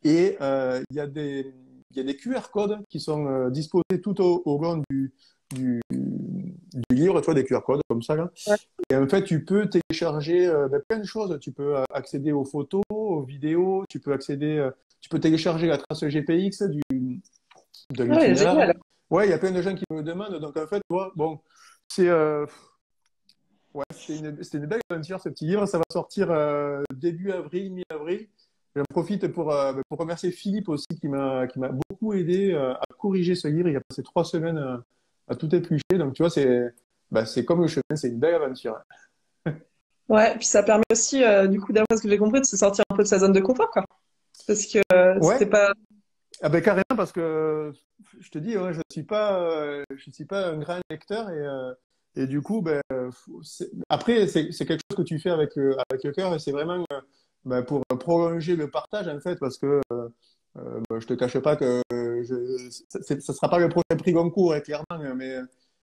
S1: et il y a des QR codes qui sont disposés tout au long du livre, tu vois, des QR codes comme ça, là.
S2: Ouais.
S1: Et en fait, tu peux télécharger plein de choses. Tu peux accéder aux photos, aux vidéos, tu peux télécharger la trace GPX de
S2: Ah ouais,
S1: l'itinéraire.
S2: génial.
S1: Ouais, il y a plein de gens qui me le demandent. Donc, en fait, tu vois, bon, c'est ouais, c'était une belle aventure, ce petit livre. Ça va sortir début avril, mi-avril. J'en profite pour remercier Philippe aussi qui m'a beaucoup aidé à corriger ce livre. Il a passé 3 semaines à tout éplucher. Donc, tu vois, c'est comme le chemin, c'est une belle aventure.
S2: Ouais, puis ça permet aussi, du coup, d'après ce que j'ai compris, de se sortir un peu de sa zone de confort, quoi. Parce que c'était
S1: Ouais,
S2: pas.
S1: ah ben carrément parce que je te dis, ouais, je suis pas un grand lecteur et du coup, après c'est quelque chose que tu fais avec le cœur et c'est vraiment pour prolonger le partage en fait parce que je te cache pas que ça sera pas le prochain prix Goncourt clairement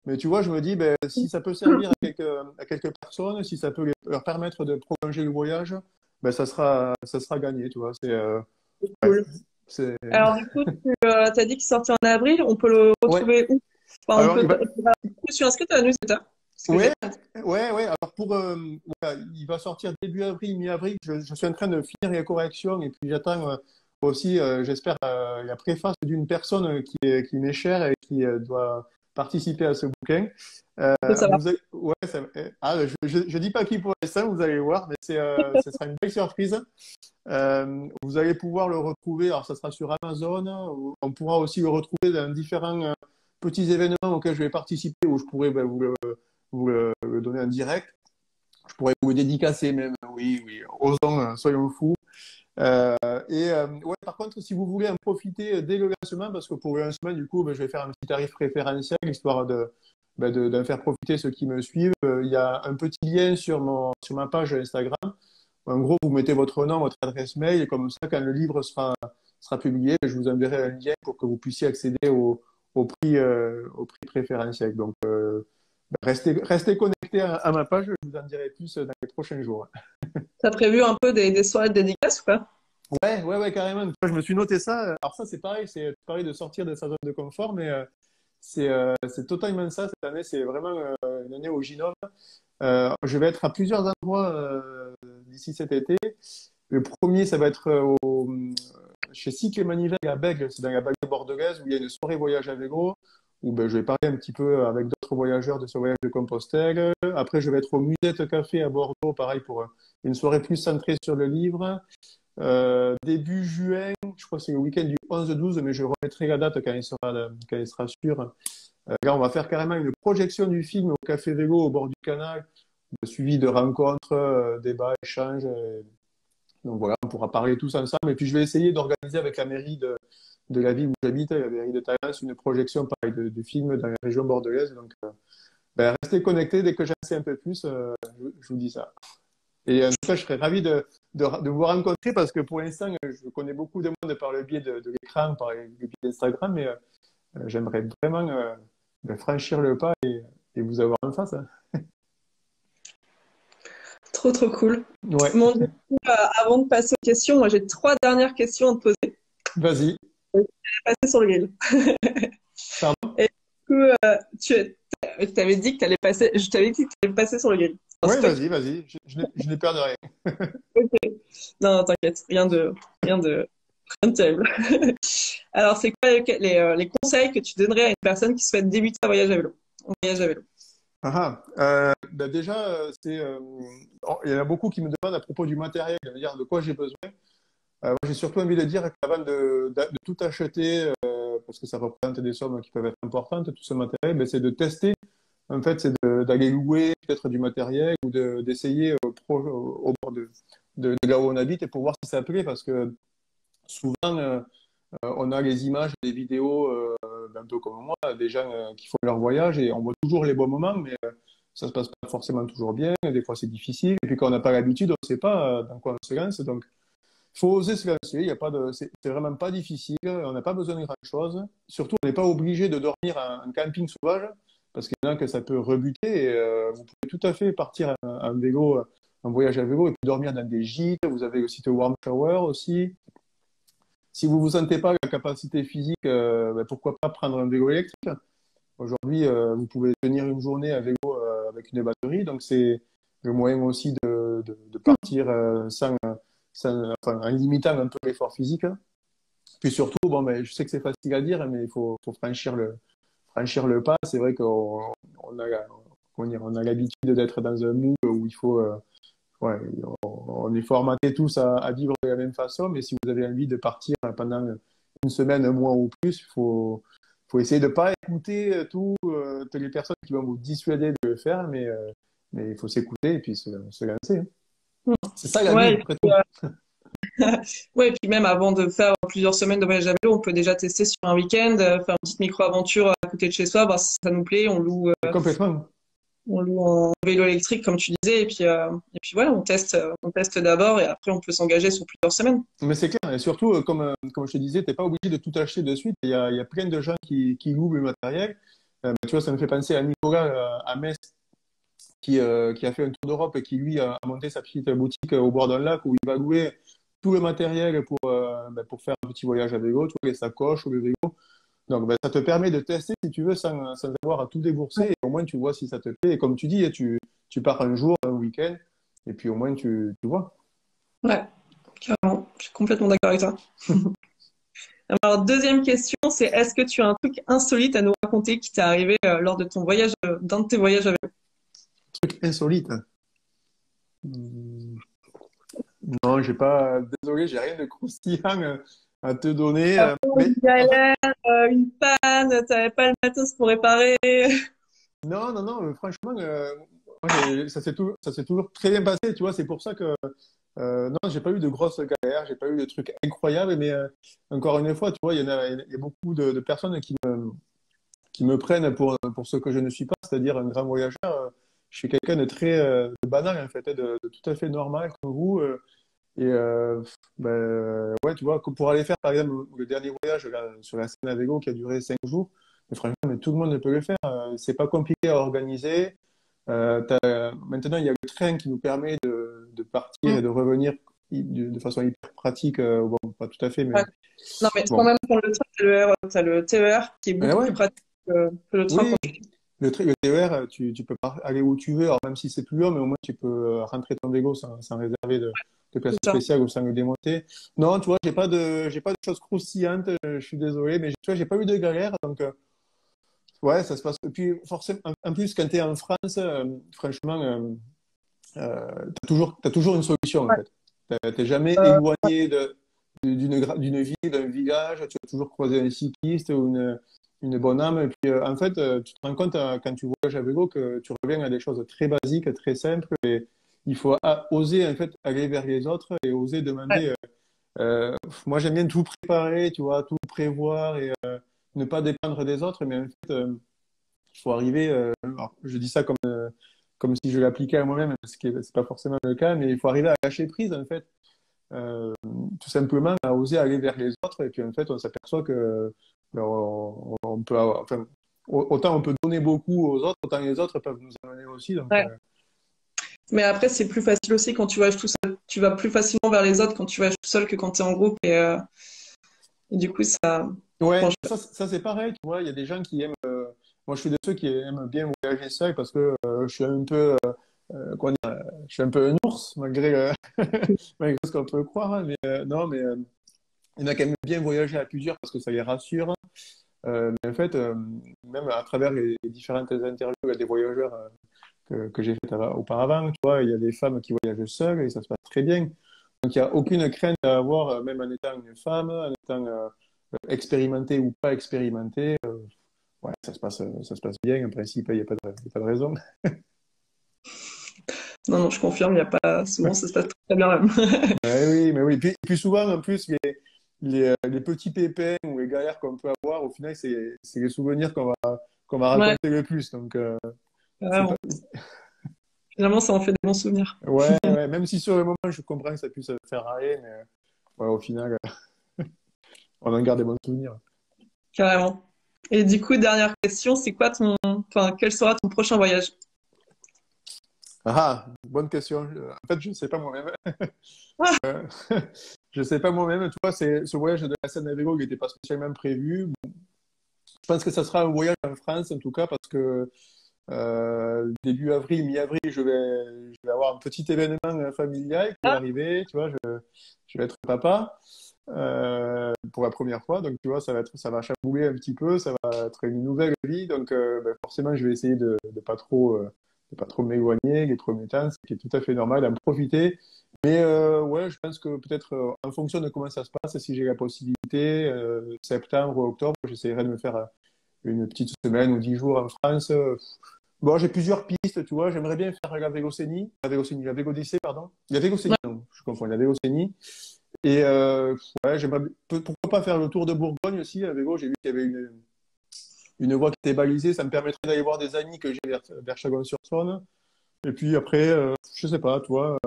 S1: mais tu vois je me dis si ça peut servir à quelques personnes si ça peut leur permettre de prolonger le voyage ça sera gagné tu vois ouais,
S2: Cool.
S1: c'est
S2: Alors, du coup, tu as dit qu'il sortait en avril. On peut le
S1: ouais.
S2: retrouver où? Enfin, on
S1: Alors,
S2: peut. Je suis inscrite à la newsletter. Parce que j'ai.
S1: ouais, ouais. Alors, voilà, il va sortir début avril, mi-avril. Je suis en train de finir les corrections et puis j'attends aussi, j'espère, la préface d'une personne qui m'est chère et qui doit participer à ce bouquin.
S2: Ça va.
S1: Ouais, je dis pas qui pour l'instant, vous allez voir, mais ce sera une belle surprise. Vous allez pouvoir le retrouver, alors ça sera sur Amazon. On pourra aussi le retrouver dans différents petits événements auxquels je vais participer où je pourrais vous le donner en direct. Je pourrais vous le dédicacer même. Oui, oui, osons, soyons fous. Ouais, par contre, si vous voulez en profiter dès le lancement, parce que pour le lancement, du coup, je vais faire un petit tarif préférentiel, histoire d'en faire profiter ceux qui me suivent. Il y a un petit lien sur ma page Instagram. En gros, vous mettez votre nom, votre adresse mail, et comme ça, quand le livre sera publié, je vous enverrai un lien pour que vous puissiez accéder au prix préférentiel. Donc, restez connectés à ma page, je vous en dirai plus dans les prochains jours.
S2: T'as prévu un peu des soirées de dédicaces ou pas?
S1: Ouais, carrément. Je me suis noté ça. Alors ça, c'est pareil de sortir de sa zone de confort, mais c'est totalement ça cette année. C'est vraiment une année au Ginov. Je vais être à plusieurs endroits d'ici cet été. Le premier, ça va être chez Cycle et Manivelle à Bègles, c'est dans la Bague bordelaise, où il y a une soirée voyage à vélo, où ben, je vais parler un petit peu avec d'autres voyageurs de ce voyage de Compostelle. Après, je vais être au Musette Café à Bordeaux, pareil, pour une soirée plus centrée sur le livre. Début juin, je crois que c'est le week-end du 11-12, mais je remettrai la date quand il sera sûr. Là, on va faire carrément une projection du film au Café Vélo au bord du canal, suivi de rencontres, débats, échanges. Donc voilà, on pourra parler tous ensemble. Et puis je vais essayer d'organiser avec la mairie de la ville où j'habite, la mairie de Talence, une projection pareil, du film dans la région bordelaise. Donc ben, restez connectés, dès que j'en sais un peu plus, je vous dis ça. Et en tout cas, je serais ravi de vous rencontrer parce que pour l'instant, je connais beaucoup de monde par le biais de l'écran, par le biais d'Instagram, mais j'aimerais vraiment ben, franchir le pas et vous avoir en face. Hein.
S2: Trop, trop cool.
S1: Ouais,
S2: Bon, du coup, avant de passer aux questions, moi, j'ai 3 dernières questions à te poser.
S1: vas-y.
S2: Passer sur le grill.
S1: Pardon?
S2: Et du coup, tu avais dit que tu allais passer, je t'avais dit que tu allais passer sur le grill. Alors,
S1: Ouais,
S2: c'est toi qui...
S1: vas-y, vas-y. Je n'ai peur de rien.
S2: Ok. Non, t'inquiète, rien de terrible. Alors, c'est quoi les conseils que tu donnerais à une personne qui souhaite débuter un voyage à vélo? Un voyage à vélo.
S1: Ben déjà, il y en a beaucoup qui me demandent à propos du matériel, de me dire de quoi j'ai besoin. Moi, j'ai surtout envie de dire qu'avant de tout acheter, parce que ça représente des sommes qui peuvent être importantes, tout ce matériel, ben, c'est de tester. En fait, c'est d'aller louer peut-être du matériel ou d'essayer au bord de là où on habite et pour voir si ça plaît, parce que souvent, on a les images, les vidéos, un peu comme moi, des gens qui font leur voyage et on voit toujours les bons moments, mais ça se passe pas forcément toujours bien. Des fois, c'est difficile. Et puis, quand on n'a pas l'habitude, on ne sait pas dans quoi on se lance. Donc, il faut oser se lancer. Il y a pas de, c'est vraiment pas difficile. On n'a pas besoin de grand-chose. Surtout, on n'est pas obligé de dormir en camping sauvage parce qu'il y en a que ça peut rebuter. Et, vous pouvez tout à fait partir en vélo, en voyage à vélo et puis dormir dans des gîtes. Vous avez le site Warm Shower aussi. Si vous vous sentez pas la capacité physique, ben, pourquoi pas prendre un vélo électrique? Aujourd'hui, vous pouvez tenir une journée à vélo avec une batterie, donc c'est le moyen aussi de partir enfin, en limitant un peu l'effort physique. Puis surtout, bon, ben, je sais que c'est facile à dire, mais il faut franchir le pas. C'est vrai qu'on a, comment dire, on a l'habitude d'être dans un mood où il faut, ouais, on est formaté tous à vivre de la même façon, mais si vous avez envie de partir pendant une semaine, un mois ou plus, faut essayer de ne pas écouter toutes les personnes qui vont vous dissuader de le faire, mais il faut s'écouter et puis se lancer. Hein. C'est ça la vie,
S2: Ouais, et
S1: après
S2: puis,
S1: tout.
S2: ouais, et puis même avant de faire plusieurs semaines de voyage à vélo, on peut déjà tester sur un week-end, faire une petite micro-aventure à côté de chez soi, voir si ça nous plaît.
S1: Complètement.
S2: On loue un vélo électrique, comme tu disais, et puis voilà, on teste d'abord et après on peut s'engager sur plusieurs semaines.
S1: Mais c'est clair, et surtout, comme je te disais, tu n'es pas obligé de tout acheter de suite. Il y a plein de gens qui louent le matériel. Tu vois, ça me fait penser à Nicolas à Metz qui a fait un tour d'Europe et qui, lui, a monté sa petite boutique au bord d'un lac où il va louer tout le matériel pour faire un petit voyage à vélo, tu vois, les sacoches ou le vélo. Donc, ben, ça te permet de tester, si tu veux, sans avoir à tout débourser. Et au moins, tu vois si ça te plaît. Et comme tu dis, tu pars un jour, un week-end, et puis au moins, tu vois.
S2: Ouais, carrément. Je suis complètement d'accord avec toi. Alors, deuxième question, c'est est-ce que tu as un truc insolite à nous raconter qui t'est arrivé lors de ton voyage, d'un de tes voyages à vélo?
S1: Truc insolite. Hmm. Non, j'ai pas. Désolé, j'ai rien de croustillant à te donner. Mais
S2: Une
S1: en fait,
S2: galère, une panne, t'avais pas le matos pour réparer.
S1: non, non, non. Franchement, moi, ça s'est toujours très bien passé. Tu vois, c'est pour ça que non, j'ai pas eu de grosses galères, j'ai pas eu de trucs incroyables. Mais encore une fois, tu vois, il y a beaucoup de personnes qui me prennent pour ce que je ne suis pas, c'est-à-dire un grand voyageur. Je suis quelqu'un de très de banal en fait, hein, de tout à fait normal comme vous. Ouais, tu vois, pour aller faire par exemple le dernier voyage là, sur la Seine à vélo qui a duré 5 jours, mais franchement, mais tout le monde peut le faire. C'est pas compliqué à organiser. Maintenant, il y a le train qui nous permet de partir
S2: Mm.
S1: et de revenir de façon hyper pratique. Bon, pas tout à fait, mais
S2: Ouais. Non, mais sans
S1: bon.
S2: même prendre le train, t'as le TER qui est
S1: Eh
S2: beaucoup plus
S1: ouais,
S2: pratique que le train.
S1: oui, le TER, tu peux aller où tu veux, alors même si c'est plus long, mais au moins tu peux rentrer ton vélo sans réserver de place
S2: C'est ça.
S1: spéciale ou sans le démonter. Non, tu vois, j'ai pas de choses croustillantes, je suis désolé, mais tu vois, j'ai pas eu de galère, donc Ouais, ça se passe. Et puis, forcément, en plus, quand tu es en France, franchement, t'as toujours une solution, en
S2: Ouais.
S1: fait. T'es jamais
S2: Euh,
S1: éloigné d'une ville, d'un village. Tu vas toujours croiser un cycliste ou une bonne âme. Et puis, en fait, tu te rends compte, quand tu voyages à vélo, que tu reviens à des choses très basiques, très simples. Et il faut oser, en fait, aller vers les autres et oser
S2: ouais.
S1: demander. Moi, j'aime bien tout préparer, tu vois, tout prévoir et ne pas dépendre des autres. Mais en fait, il faut arriver, alors, je dis ça comme si je l'appliquais à moi-même, ce qui c'est pas forcément le cas, mais il faut arriver à lâcher prise, en fait. Euh, Tout simplement à oser aller vers les autres. Et puis, en fait, on s'aperçoit que on peut enfin, autant on peut donner beaucoup aux autres, autant les autres peuvent nous en donner aussi. Donc,
S2: Ouais. Mais après, c'est plus facile aussi quand tu voyages tout seul. Tu vas plus facilement vers les autres quand tu voyages tout seul que quand tu es en groupe. Et du coup, ça,
S1: ouais,
S2: franchement,
S1: ça c'est pareil, tu vois, il y a des gens qui aiment. Moi, je suis de ceux qui aiment bien voyager seul parce que je suis un peu, comment dire, je suis un peu un ours malgré, malgré ce qu'on peut croire, hein, mais non, mais il y en a qui aiment bien voyager à plusieurs parce que ça les rassure. Mais en fait, même à travers les différentes interviews avec des voyageurs que j'ai faites auparavant, tu vois, il y a des femmes qui voyagent seules et ça se passe très bien. Donc, il n'y a aucune crainte à avoir, même en étant une femme, en étant expérimentée ou pas expérimentée. Ouais, ça se passe bien. En principe, il n'y a pas il y a pas de raison.
S2: non, non, je confirme, il y a pas, souvent, ça se passe très bien même.
S1: Mais oui. Puis souvent, en plus, les petits pépins ou les galères qu'on peut avoir, au final, c'est les souvenirs qu'on va
S2: Ouais,
S1: raconter le plus. Donc, c'est pas...
S2: vraiment. Finalement, ça en fait des bons souvenirs.
S1: Ouais. Même si sur le moment, je comprends que ça puisse faire râler, mais ouais, au final, on en garde des bons souvenirs.
S2: Carrément. Et du coup, dernière question, c'est quoi enfin, quel sera ton prochain voyage?
S1: Ah, bonne question. En fait, je ne sais pas moi-même.
S2: Ah,
S1: Euh, je ne sais pas moi-même. Tu vois, ce voyage de la Seine-Navigo qui n'était pas spécialement prévu. Je pense que ça sera un voyage en France, en tout cas, parce que début avril, mi-avril, je vais avoir un petit événement familial qui va
S2: ah,
S1: arriver. Tu vois, je vais être papa pour la première fois. Donc, tu vois, ça va chambouler un petit peu. Ça va être une nouvelle vie. Donc, ben, forcément, je vais essayer de pas trop m'éloigner les premiers temps, ce qui est tout à fait normal, d'en profiter. Mais ouais, je pense que peut-être en fonction de comment ça se passe, si j'ai la possibilité, septembre ou octobre, j'essaierai de me faire une petite semaine ou 10 jours en France. Bon, j'ai plusieurs pistes, tu vois. J'aimerais bien faire la Végodicée, pardon. La Végocénie,
S2: ouais,
S1: non, je confonds, la Végocénie. Et ouais, pourquoi pas faire le tour de Bourgogne aussi à vélo. J'ai vu qu'il y avait une voie qui était balisée. Ça me permettrait d'aller voir des amis que j'ai vers Chalon-sur-Saône. Et puis après, je sais pas, toi,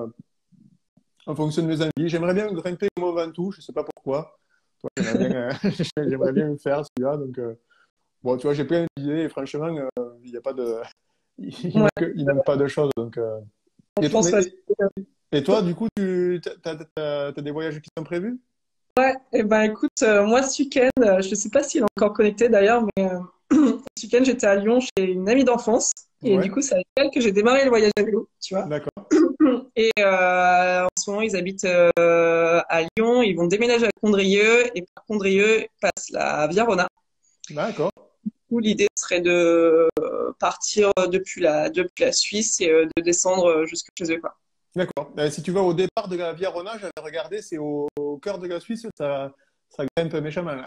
S1: en fonction de mes envies. J'aimerais bien grimper au Mont Ventoux, je sais pas pourquoi. Toi, j'aimerais bien, j'aimerais bien le faire celui-là. Donc, bon, tu vois, j'ai plein d'idées et franchement, il n'y a pas de,
S2: ouais,
S1: il manque pas de choses. Donc, et,
S2: franchement, ça.
S1: et toi, du coup, t'as des voyages qui sont prévus?
S2: Ouais, et ben écoute, moi ce week-end, je sais pas s'il est encore connecté d'ailleurs, mais ce week-end j'étais à Lyon chez une amie d'enfance et du
S1: Ouais,
S2: coup c'est avec elle que j'ai démarré le voyage à vélo, tu vois.
S1: d'accord,
S2: Et en ce moment ils habitent à Lyon, ils vont déménager à Condrieu et par Condrieu ils passent la Via Rona.
S1: d'accord,
S2: Où l'idée serait de partir depuis la Suisse et de descendre jusque chez eux, quoi.
S1: d'accord. Si tu vas au départ de la Via Rona, j'avais regardé, c'est au cœur de la Suisse, ça grimpe méchamment, là.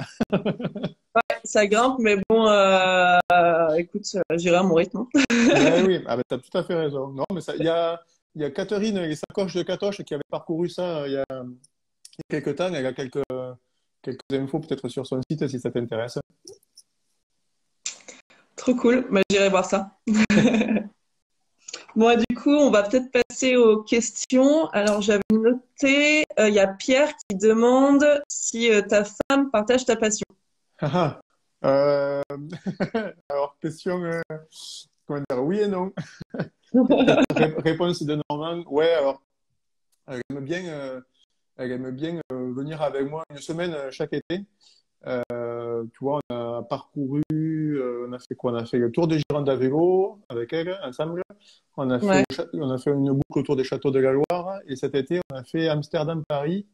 S2: Ça grimpe, mais bon, écoute, j'irai à mon rythme, hein.
S1: Ouais, oui, ah, ben, tu as tout à fait raison. Non, mais il y a Catherine, les sacoches de Catoche, qui avait parcouru ça il y a quelques temps. Elle a quelques infos peut-être sur son site si ça t'intéresse.
S2: Trop cool, bah, j'irai voir ça. Bon, et du coup, on va peut-être passer aux questions. Alors, j'avais noté, il y a Pierre qui demande si ta femme partage ta passion.
S1: Ah, ah. Alors, question, comment dire, oui et non. Réponse de Normand. Ouais, alors, elle aime bien, venir avec moi une semaine chaque été. Tu vois, on a parcouru, on a fait quoi? On a fait le tour de Gironde à vélo avec elle, ensemble.
S2: Ouais,
S1: On a fait une boucle autour des châteaux de la Loire. Et cet été, on a fait Amsterdam-Paris.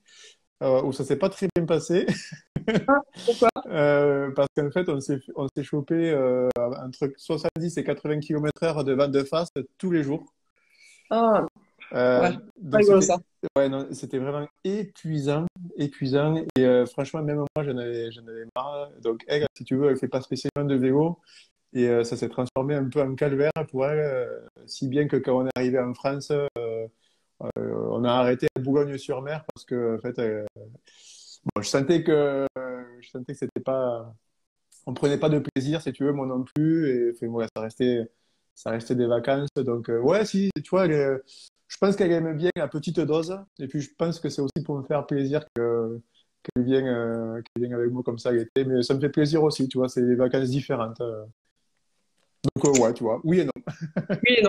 S1: où ça s'est pas très bien passé.
S2: Ah, pourquoi?
S1: Parce qu'en fait, on s'est chopé entre 70 et 80 km/h de vent de face tous les jours.
S2: Ah, ouais, pas
S1: Donc
S2: rigolo ça.
S1: ouais, non, c'était vraiment épuisant, épuisant. Et franchement, même moi, j'en avais marre. Donc elle, si tu veux, elle fait pas spécialement de vélo. Et ça s'est transformé un peu en calvaire pour elle, si bien que quand on est arrivé en France, on a arrêté à Boulogne-sur-Mer parce que en fait, bon, je sentais que c'était pas, on prenait pas de plaisir, si tu veux, moi non plus. Et enfin, voilà, ça restait des vacances. Donc ouais, si, tu vois, je pense qu'elle aime bien à petite dose. Et puis je pense que c'est aussi pour me faire plaisir qu'elle vienne avec moi comme ça l'été. Mais ça me fait plaisir aussi, tu vois, c'est des vacances différentes. Donc ouais, tu vois, oui et non.
S2: Oui et non.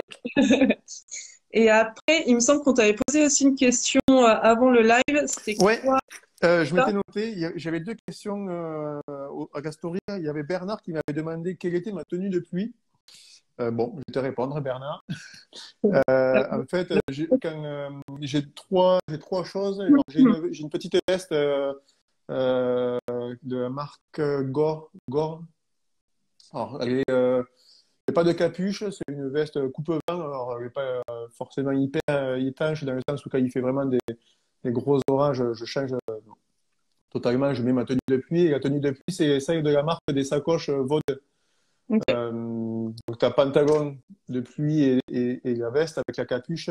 S2: Et après, il me semble qu'on t'avait posé aussi une question avant le live. C'était
S1: Ouais,
S2: quoi
S1: je
S2: ça?
S1: m'étais noté, j'avais deux questions à Gastoria. Il y avait Bernard qui m'avait demandé quelle était ma tenue de pluie. Bon, je vais te répondre, Bernard. En fait, j'ai trois choses. Alors, j'ai une petite veste euh, de la marque Gore. Alors, elle n'est pas de capuche, c'est une veste coupe-vent. Alors, elle n'est pas forcément hyper étanche dans le sens où quand il fait vraiment des gros orages, je change totalement, je mets ma tenue de pluie. Et la tenue de pluie, c'est celle de la marque des sacoches Vaud.
S2: Ok.
S1: Donc, tu as pantalon de pluie et la veste avec la capuche.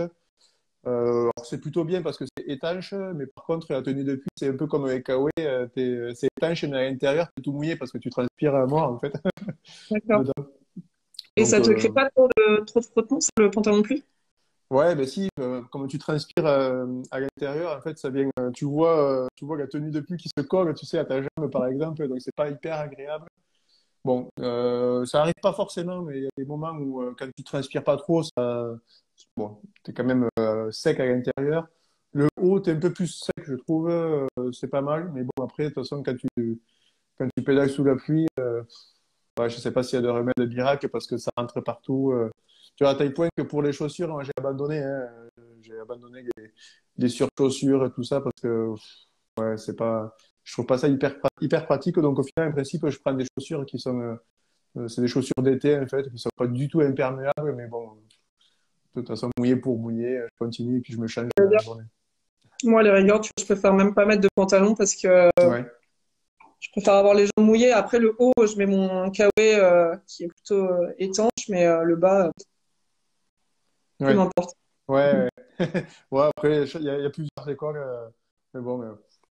S1: Alors, c'est plutôt bien parce que c'est étanche, mais par contre, la tenue de pluie, c'est un peu comme avec Kawaii, c'est étanche, mais à l'intérieur, tu es tout mouillé parce que tu transpires à mort, en fait,
S2: D'accord.
S1: dedans.
S2: Et
S1: Donc,
S2: ça te crée pas trop de frottement sur le pantalon de pluie?
S1: ouais, ben si, comme tu transpires à l'intérieur, en fait, ça vient, tu vois la tenue de pluie qui se colle, tu sais, à ta jambe, par exemple, donc c'est pas hyper agréable. Bon, ça arrive pas forcément, mais il y a des moments où, quand tu transpires pas trop, bon, t'es quand même sec à l'intérieur. Le haut, t'es un peu plus sec, je trouve, c'est pas mal, mais bon, après, de toute façon, quand tu pédales sous la pluie, ouais, je sais pas s'il y a de remède miracle parce que ça rentre partout. Tu vois, à tel point que pour les chaussures, moi, j'ai abandonné, hein. J'ai abandonné les surchaussures et tout ça parce que ouais, je trouve pas ça hyper pratique. Donc au final, en principe, je prends des chaussures qui sont, c'est des chaussures d'été en fait, qui sont pas du tout imperméables, mais bon, de toute façon, mouillé pour mouiller, je continue et puis je me change dans la journée.
S2: Moi, les rigueurs, je préfère même pas mettre de pantalon parce que
S1: Ouais,
S2: je préfère avoir les jambes mouillées. Après, le haut, je mets mon kawaii qui est plutôt étanche, mais le bas, peu
S1: ouais,
S2: m'importe.
S1: ouais, ouais. Ouais, après, il y a plusieurs écoles, mais bon,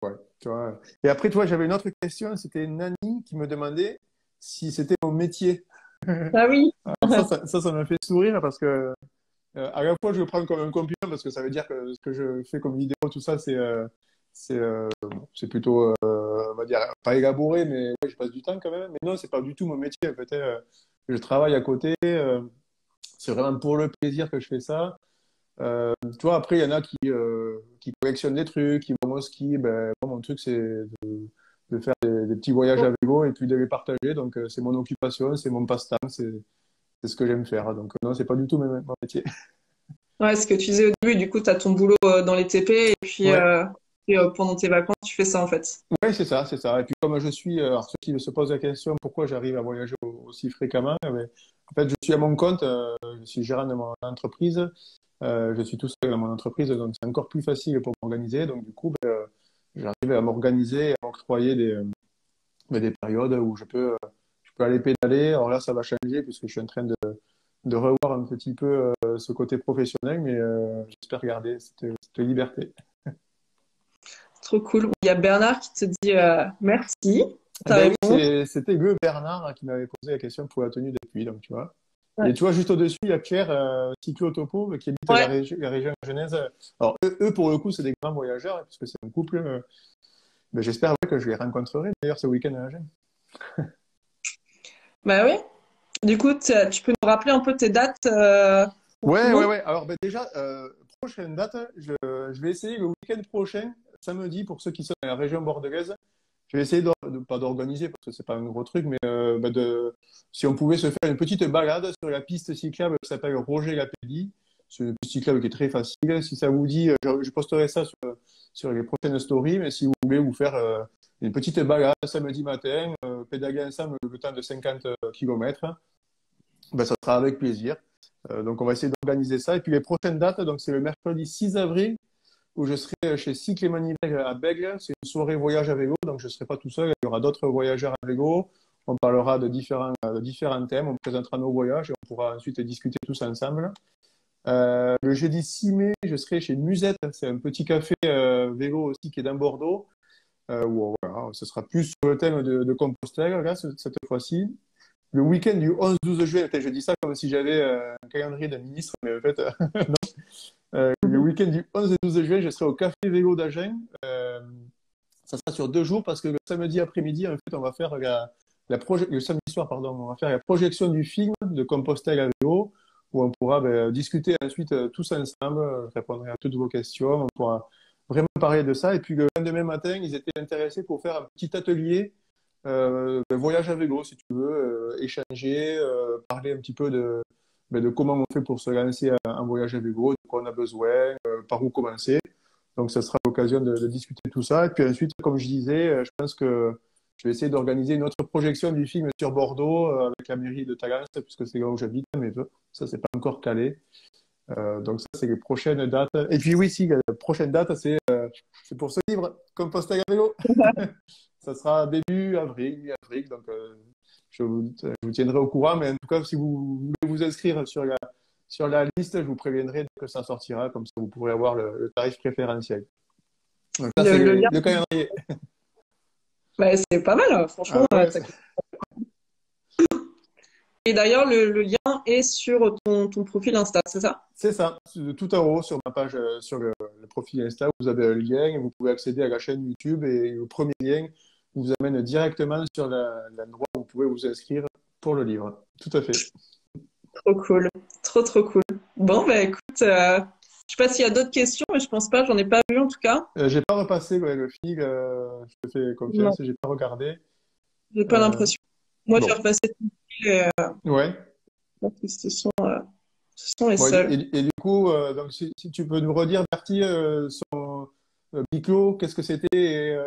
S1: ouais, tu vois. Et après, toi, j'avais une autre question, c'était Nani qui me demandait si c'était mon métier.
S2: Ah oui,
S1: Alors ça m'a fait sourire parce que à la fois je le prends comme un compliment parce que ça veut dire que ce que je fais comme vidéo, tout ça, c'est plutôt, on va dire, pas élaboré, mais ouais, je passe du temps quand même. Mais non, c'est pas du tout mon métier. En fait, je travaille à côté. C'est vraiment pour le plaisir que je fais ça. Tu vois, après, il y en a qui collectionnent des trucs, qui vont au ski. Ben, moi, mon truc, c'est de faire des petits voyages à vélo et puis de les partager. Donc, c'est mon occupation, c'est mon passe-temps, c'est ce que j'aime faire. Donc, non, c'est pas du tout mon métier.
S2: ouais, ce que tu disais au début, du coup, tu as ton boulot dans les TP
S1: Ouais,
S2: et, pendant tes vacances, tu fais ça en fait.
S1: ouais, c'est ça, c'est ça. Et puis, comme je suis, alors, ceux qui se posent la question, pourquoi j'arrive à voyager aussi fréquemment, en fait, je suis à mon compte, je suis gérant de mon entreprise, je suis tout seul dans mon entreprise, donc c'est encore plus facile pour m'organiser. Donc, du coup, j'arrive à m'organiser et à m'octroyer des périodes où je peux aller pédaler. Alors là, ça va changer puisque je suis en train de revoir un petit peu ce côté professionnel, mais j'espère garder cette liberté.
S2: Trop cool. Il y a Bernard qui te dit merci pour
S1: Eh
S2: ta
S1: ben oui,
S2: réponse.
S1: c'était Gueux Bernard qui m'avait posé la question pour la tenue de pluie, donc tu vois.
S2: Ouais.
S1: Et tu vois, juste au-dessus, il y a Pierre, cyclo-topo, qui habite la,
S2: Ouais.
S1: la région Genèse. Alors, eux, pour le coup, c'est des grands voyageurs, hein, puisque c'est un couple. Ben, j'espère ouais, que je les rencontrerai, d'ailleurs, ce week-end à Agen.
S2: Bah oui. Du coup, tu peux nous rappeler un peu tes dates pour tout
S1: Ouais,
S2: le
S1: ouais,
S2: monde?
S1: ouais. Alors, ben, déjà, prochaine date, je vais essayer le week-end prochain, samedi, pour ceux qui sont dans la région bordelaise. Je vais essayer pas d'organiser parce que c'est pas un gros truc, mais si on pouvait se faire une petite balade sur la piste cyclable qui s'appelle Roger Lapédy, C'est un petit club qui est très facile. Si ça vous dit, je posterai ça sur les prochaines stories. Mais si vous voulez vous faire une petite balade samedi matin, pédaler ensemble le temps de 50 km, ben, ça sera avec plaisir. Donc, on va essayer d'organiser ça. Et puis, les prochaines dates, donc, c'est le mercredi 6 avril où je serai chez Cycle et Manivelle à Bègles. C'est une soirée voyage à vélo, donc je ne serai pas tout seul. Il y aura d'autres voyageurs à vélo. On parlera de différents thèmes. On présentera nos voyages et on pourra ensuite discuter tous ensemble. Le jeudi 6 mai, je serai chez Musette. C'est un petit café vélo aussi qui est dans Bordeaux. Où voilà, ce sera plus sur le thème de Compostelle là, cette fois-ci. Le week-end du 11-12 juillet, je dis ça comme si j'avais un calendrier d'un ministre, mais en fait, non. Le week-end du 11 et 12 juillet, je serai au Café Vélo d'Agen. Ça sera sur 2 jours parce que le samedi après-midi, en fait, on va faire le samedi soir, pardon, on va faire la projection du film de Compostelle à vélo où on pourra discuter ensuite tous ensemble, répondre à toutes vos questions. On pourra vraiment parler de ça. Et puis le lendemain matin, ils étaient intéressés pour faire un petit atelier voyage à vélo, si tu veux, échanger, parler un petit peu de comment on fait pour se lancer en voyage à vélo, de quoi on a besoin, par où commencer. Donc, ça sera l'occasion de discuter tout ça. Et puis ensuite, comme je disais, je pense que je vais essayer d'organiser une autre projection du film sur Bordeaux avec la mairie de Talence, puisque c'est là où j'habite, mais ça, c'est pas encore calé. Donc ça, c'est les prochaines dates. Et puis oui, si, la prochaine date, c'est pour ce livre, Compostelle à vélo. Ça sera début avril, mi-avril. Donc je vous tiendrai au courant. Mais en tout cas, si vous voulez vous inscrire sur la liste, je vous préviendrai dès que ça sortira. Comme ça, vous pourrez avoir le tarif préférentiel. Donc ça, c'est le calendrier.
S2: Bah, c'est pas mal, hein, franchement.
S1: Ah ouais,
S2: Et d'ailleurs, le lien est sur ton profil Insta, c'est ça?
S1: c'est ça. Tout en haut sur ma page, sur le profil Insta, vous avez un lien et vous pouvez accéder à la chaîne YouTube. Et le premier lien vous amène directement sur l'endroit où vous pouvez vous inscrire pour le livre. Tout à fait.
S2: Trop cool. Trop, trop cool. Bon, bah écoute, je sais pas s'il y a d'autres questions, mais je pense pas, j'en ai pas vu en tout cas.
S1: J'ai pas repassé le fil, je te fais confiance, j'ai pas regardé.
S2: J'ai pas l'impression. Moi,
S1: bon.
S2: j'ai repassé tout le fil et
S1: ouais.
S2: je pense que ce sont les
S1: Bon,
S2: seuls.
S1: et du coup, donc si tu peux nous redire, Bertie, son Biclo, qu'est-ce que c'était et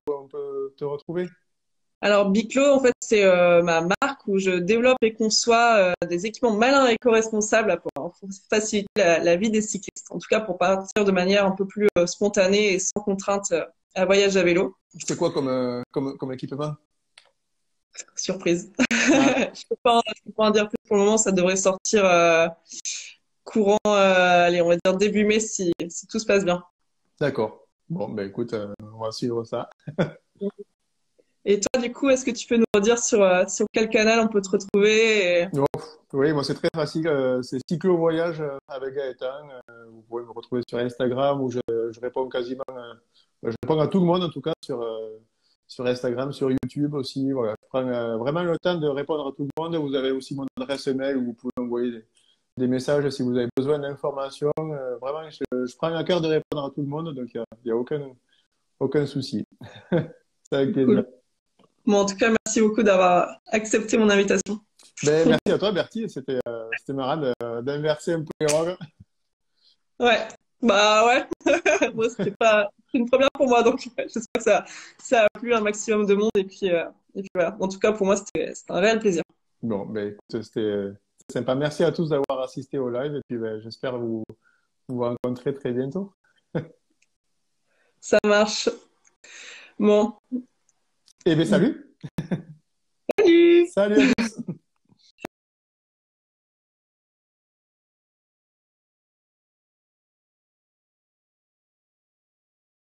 S1: où on peut te retrouver?
S2: Alors, Biclo, en fait, c'est ma marque où je développe et conçois des équipements malins et éco-responsables pour faciliter la vie des cyclistes. En tout cas, pour partir de manière un peu plus spontanée et sans contrainte à voyage à vélo.
S1: C'était quoi comme équipement?
S2: Surprise.
S1: Ah,
S2: Je peux pas en dire plus pour le moment. Ça devrait sortir courant, allez, on va dire début mai si tout se passe bien.
S1: d'accord. Bon, ben écoute, on va suivre ça.
S2: Et toi, du coup, est-ce que tu peux nous redire sur quel canal on peut te retrouver
S1: Oh, oui, moi c'est très facile. C'est Cyclo Voyage avec Gaëtan. Vous pouvez me retrouver sur Instagram où je réponds quasiment. Je réponds à tout le monde en tout cas sur Instagram, sur YouTube aussi. Voilà, je prends vraiment le temps de répondre à tout le monde. Vous avez aussi mon adresse mail où vous pouvez envoyer des messages si vous avez besoin d'informations. Vraiment, je prends à cœur de répondre à tout le monde, donc il y a aucun souci. C'est avec plaisir.
S2: Cool. Bon, en tout cas, merci beaucoup d'avoir accepté mon invitation.
S1: Ben, merci à toi, Bertie. C'était marrant d'inverser un peu les rôles.
S2: Ouais, bah ouais. Moi, c'est une première pour moi, donc j'espère que ça a plu à un maximum de monde. Et puis voilà. En tout cas, pour moi, c'était un réel plaisir.
S1: Bon, ben, écoute, c'était sympa. Merci à tous d'avoir assisté au live et puis ben, j'espère vous rencontrer très bientôt.
S2: Ça marche. Bon,
S1: Et bien, salut!
S2: salut!
S1: Salut!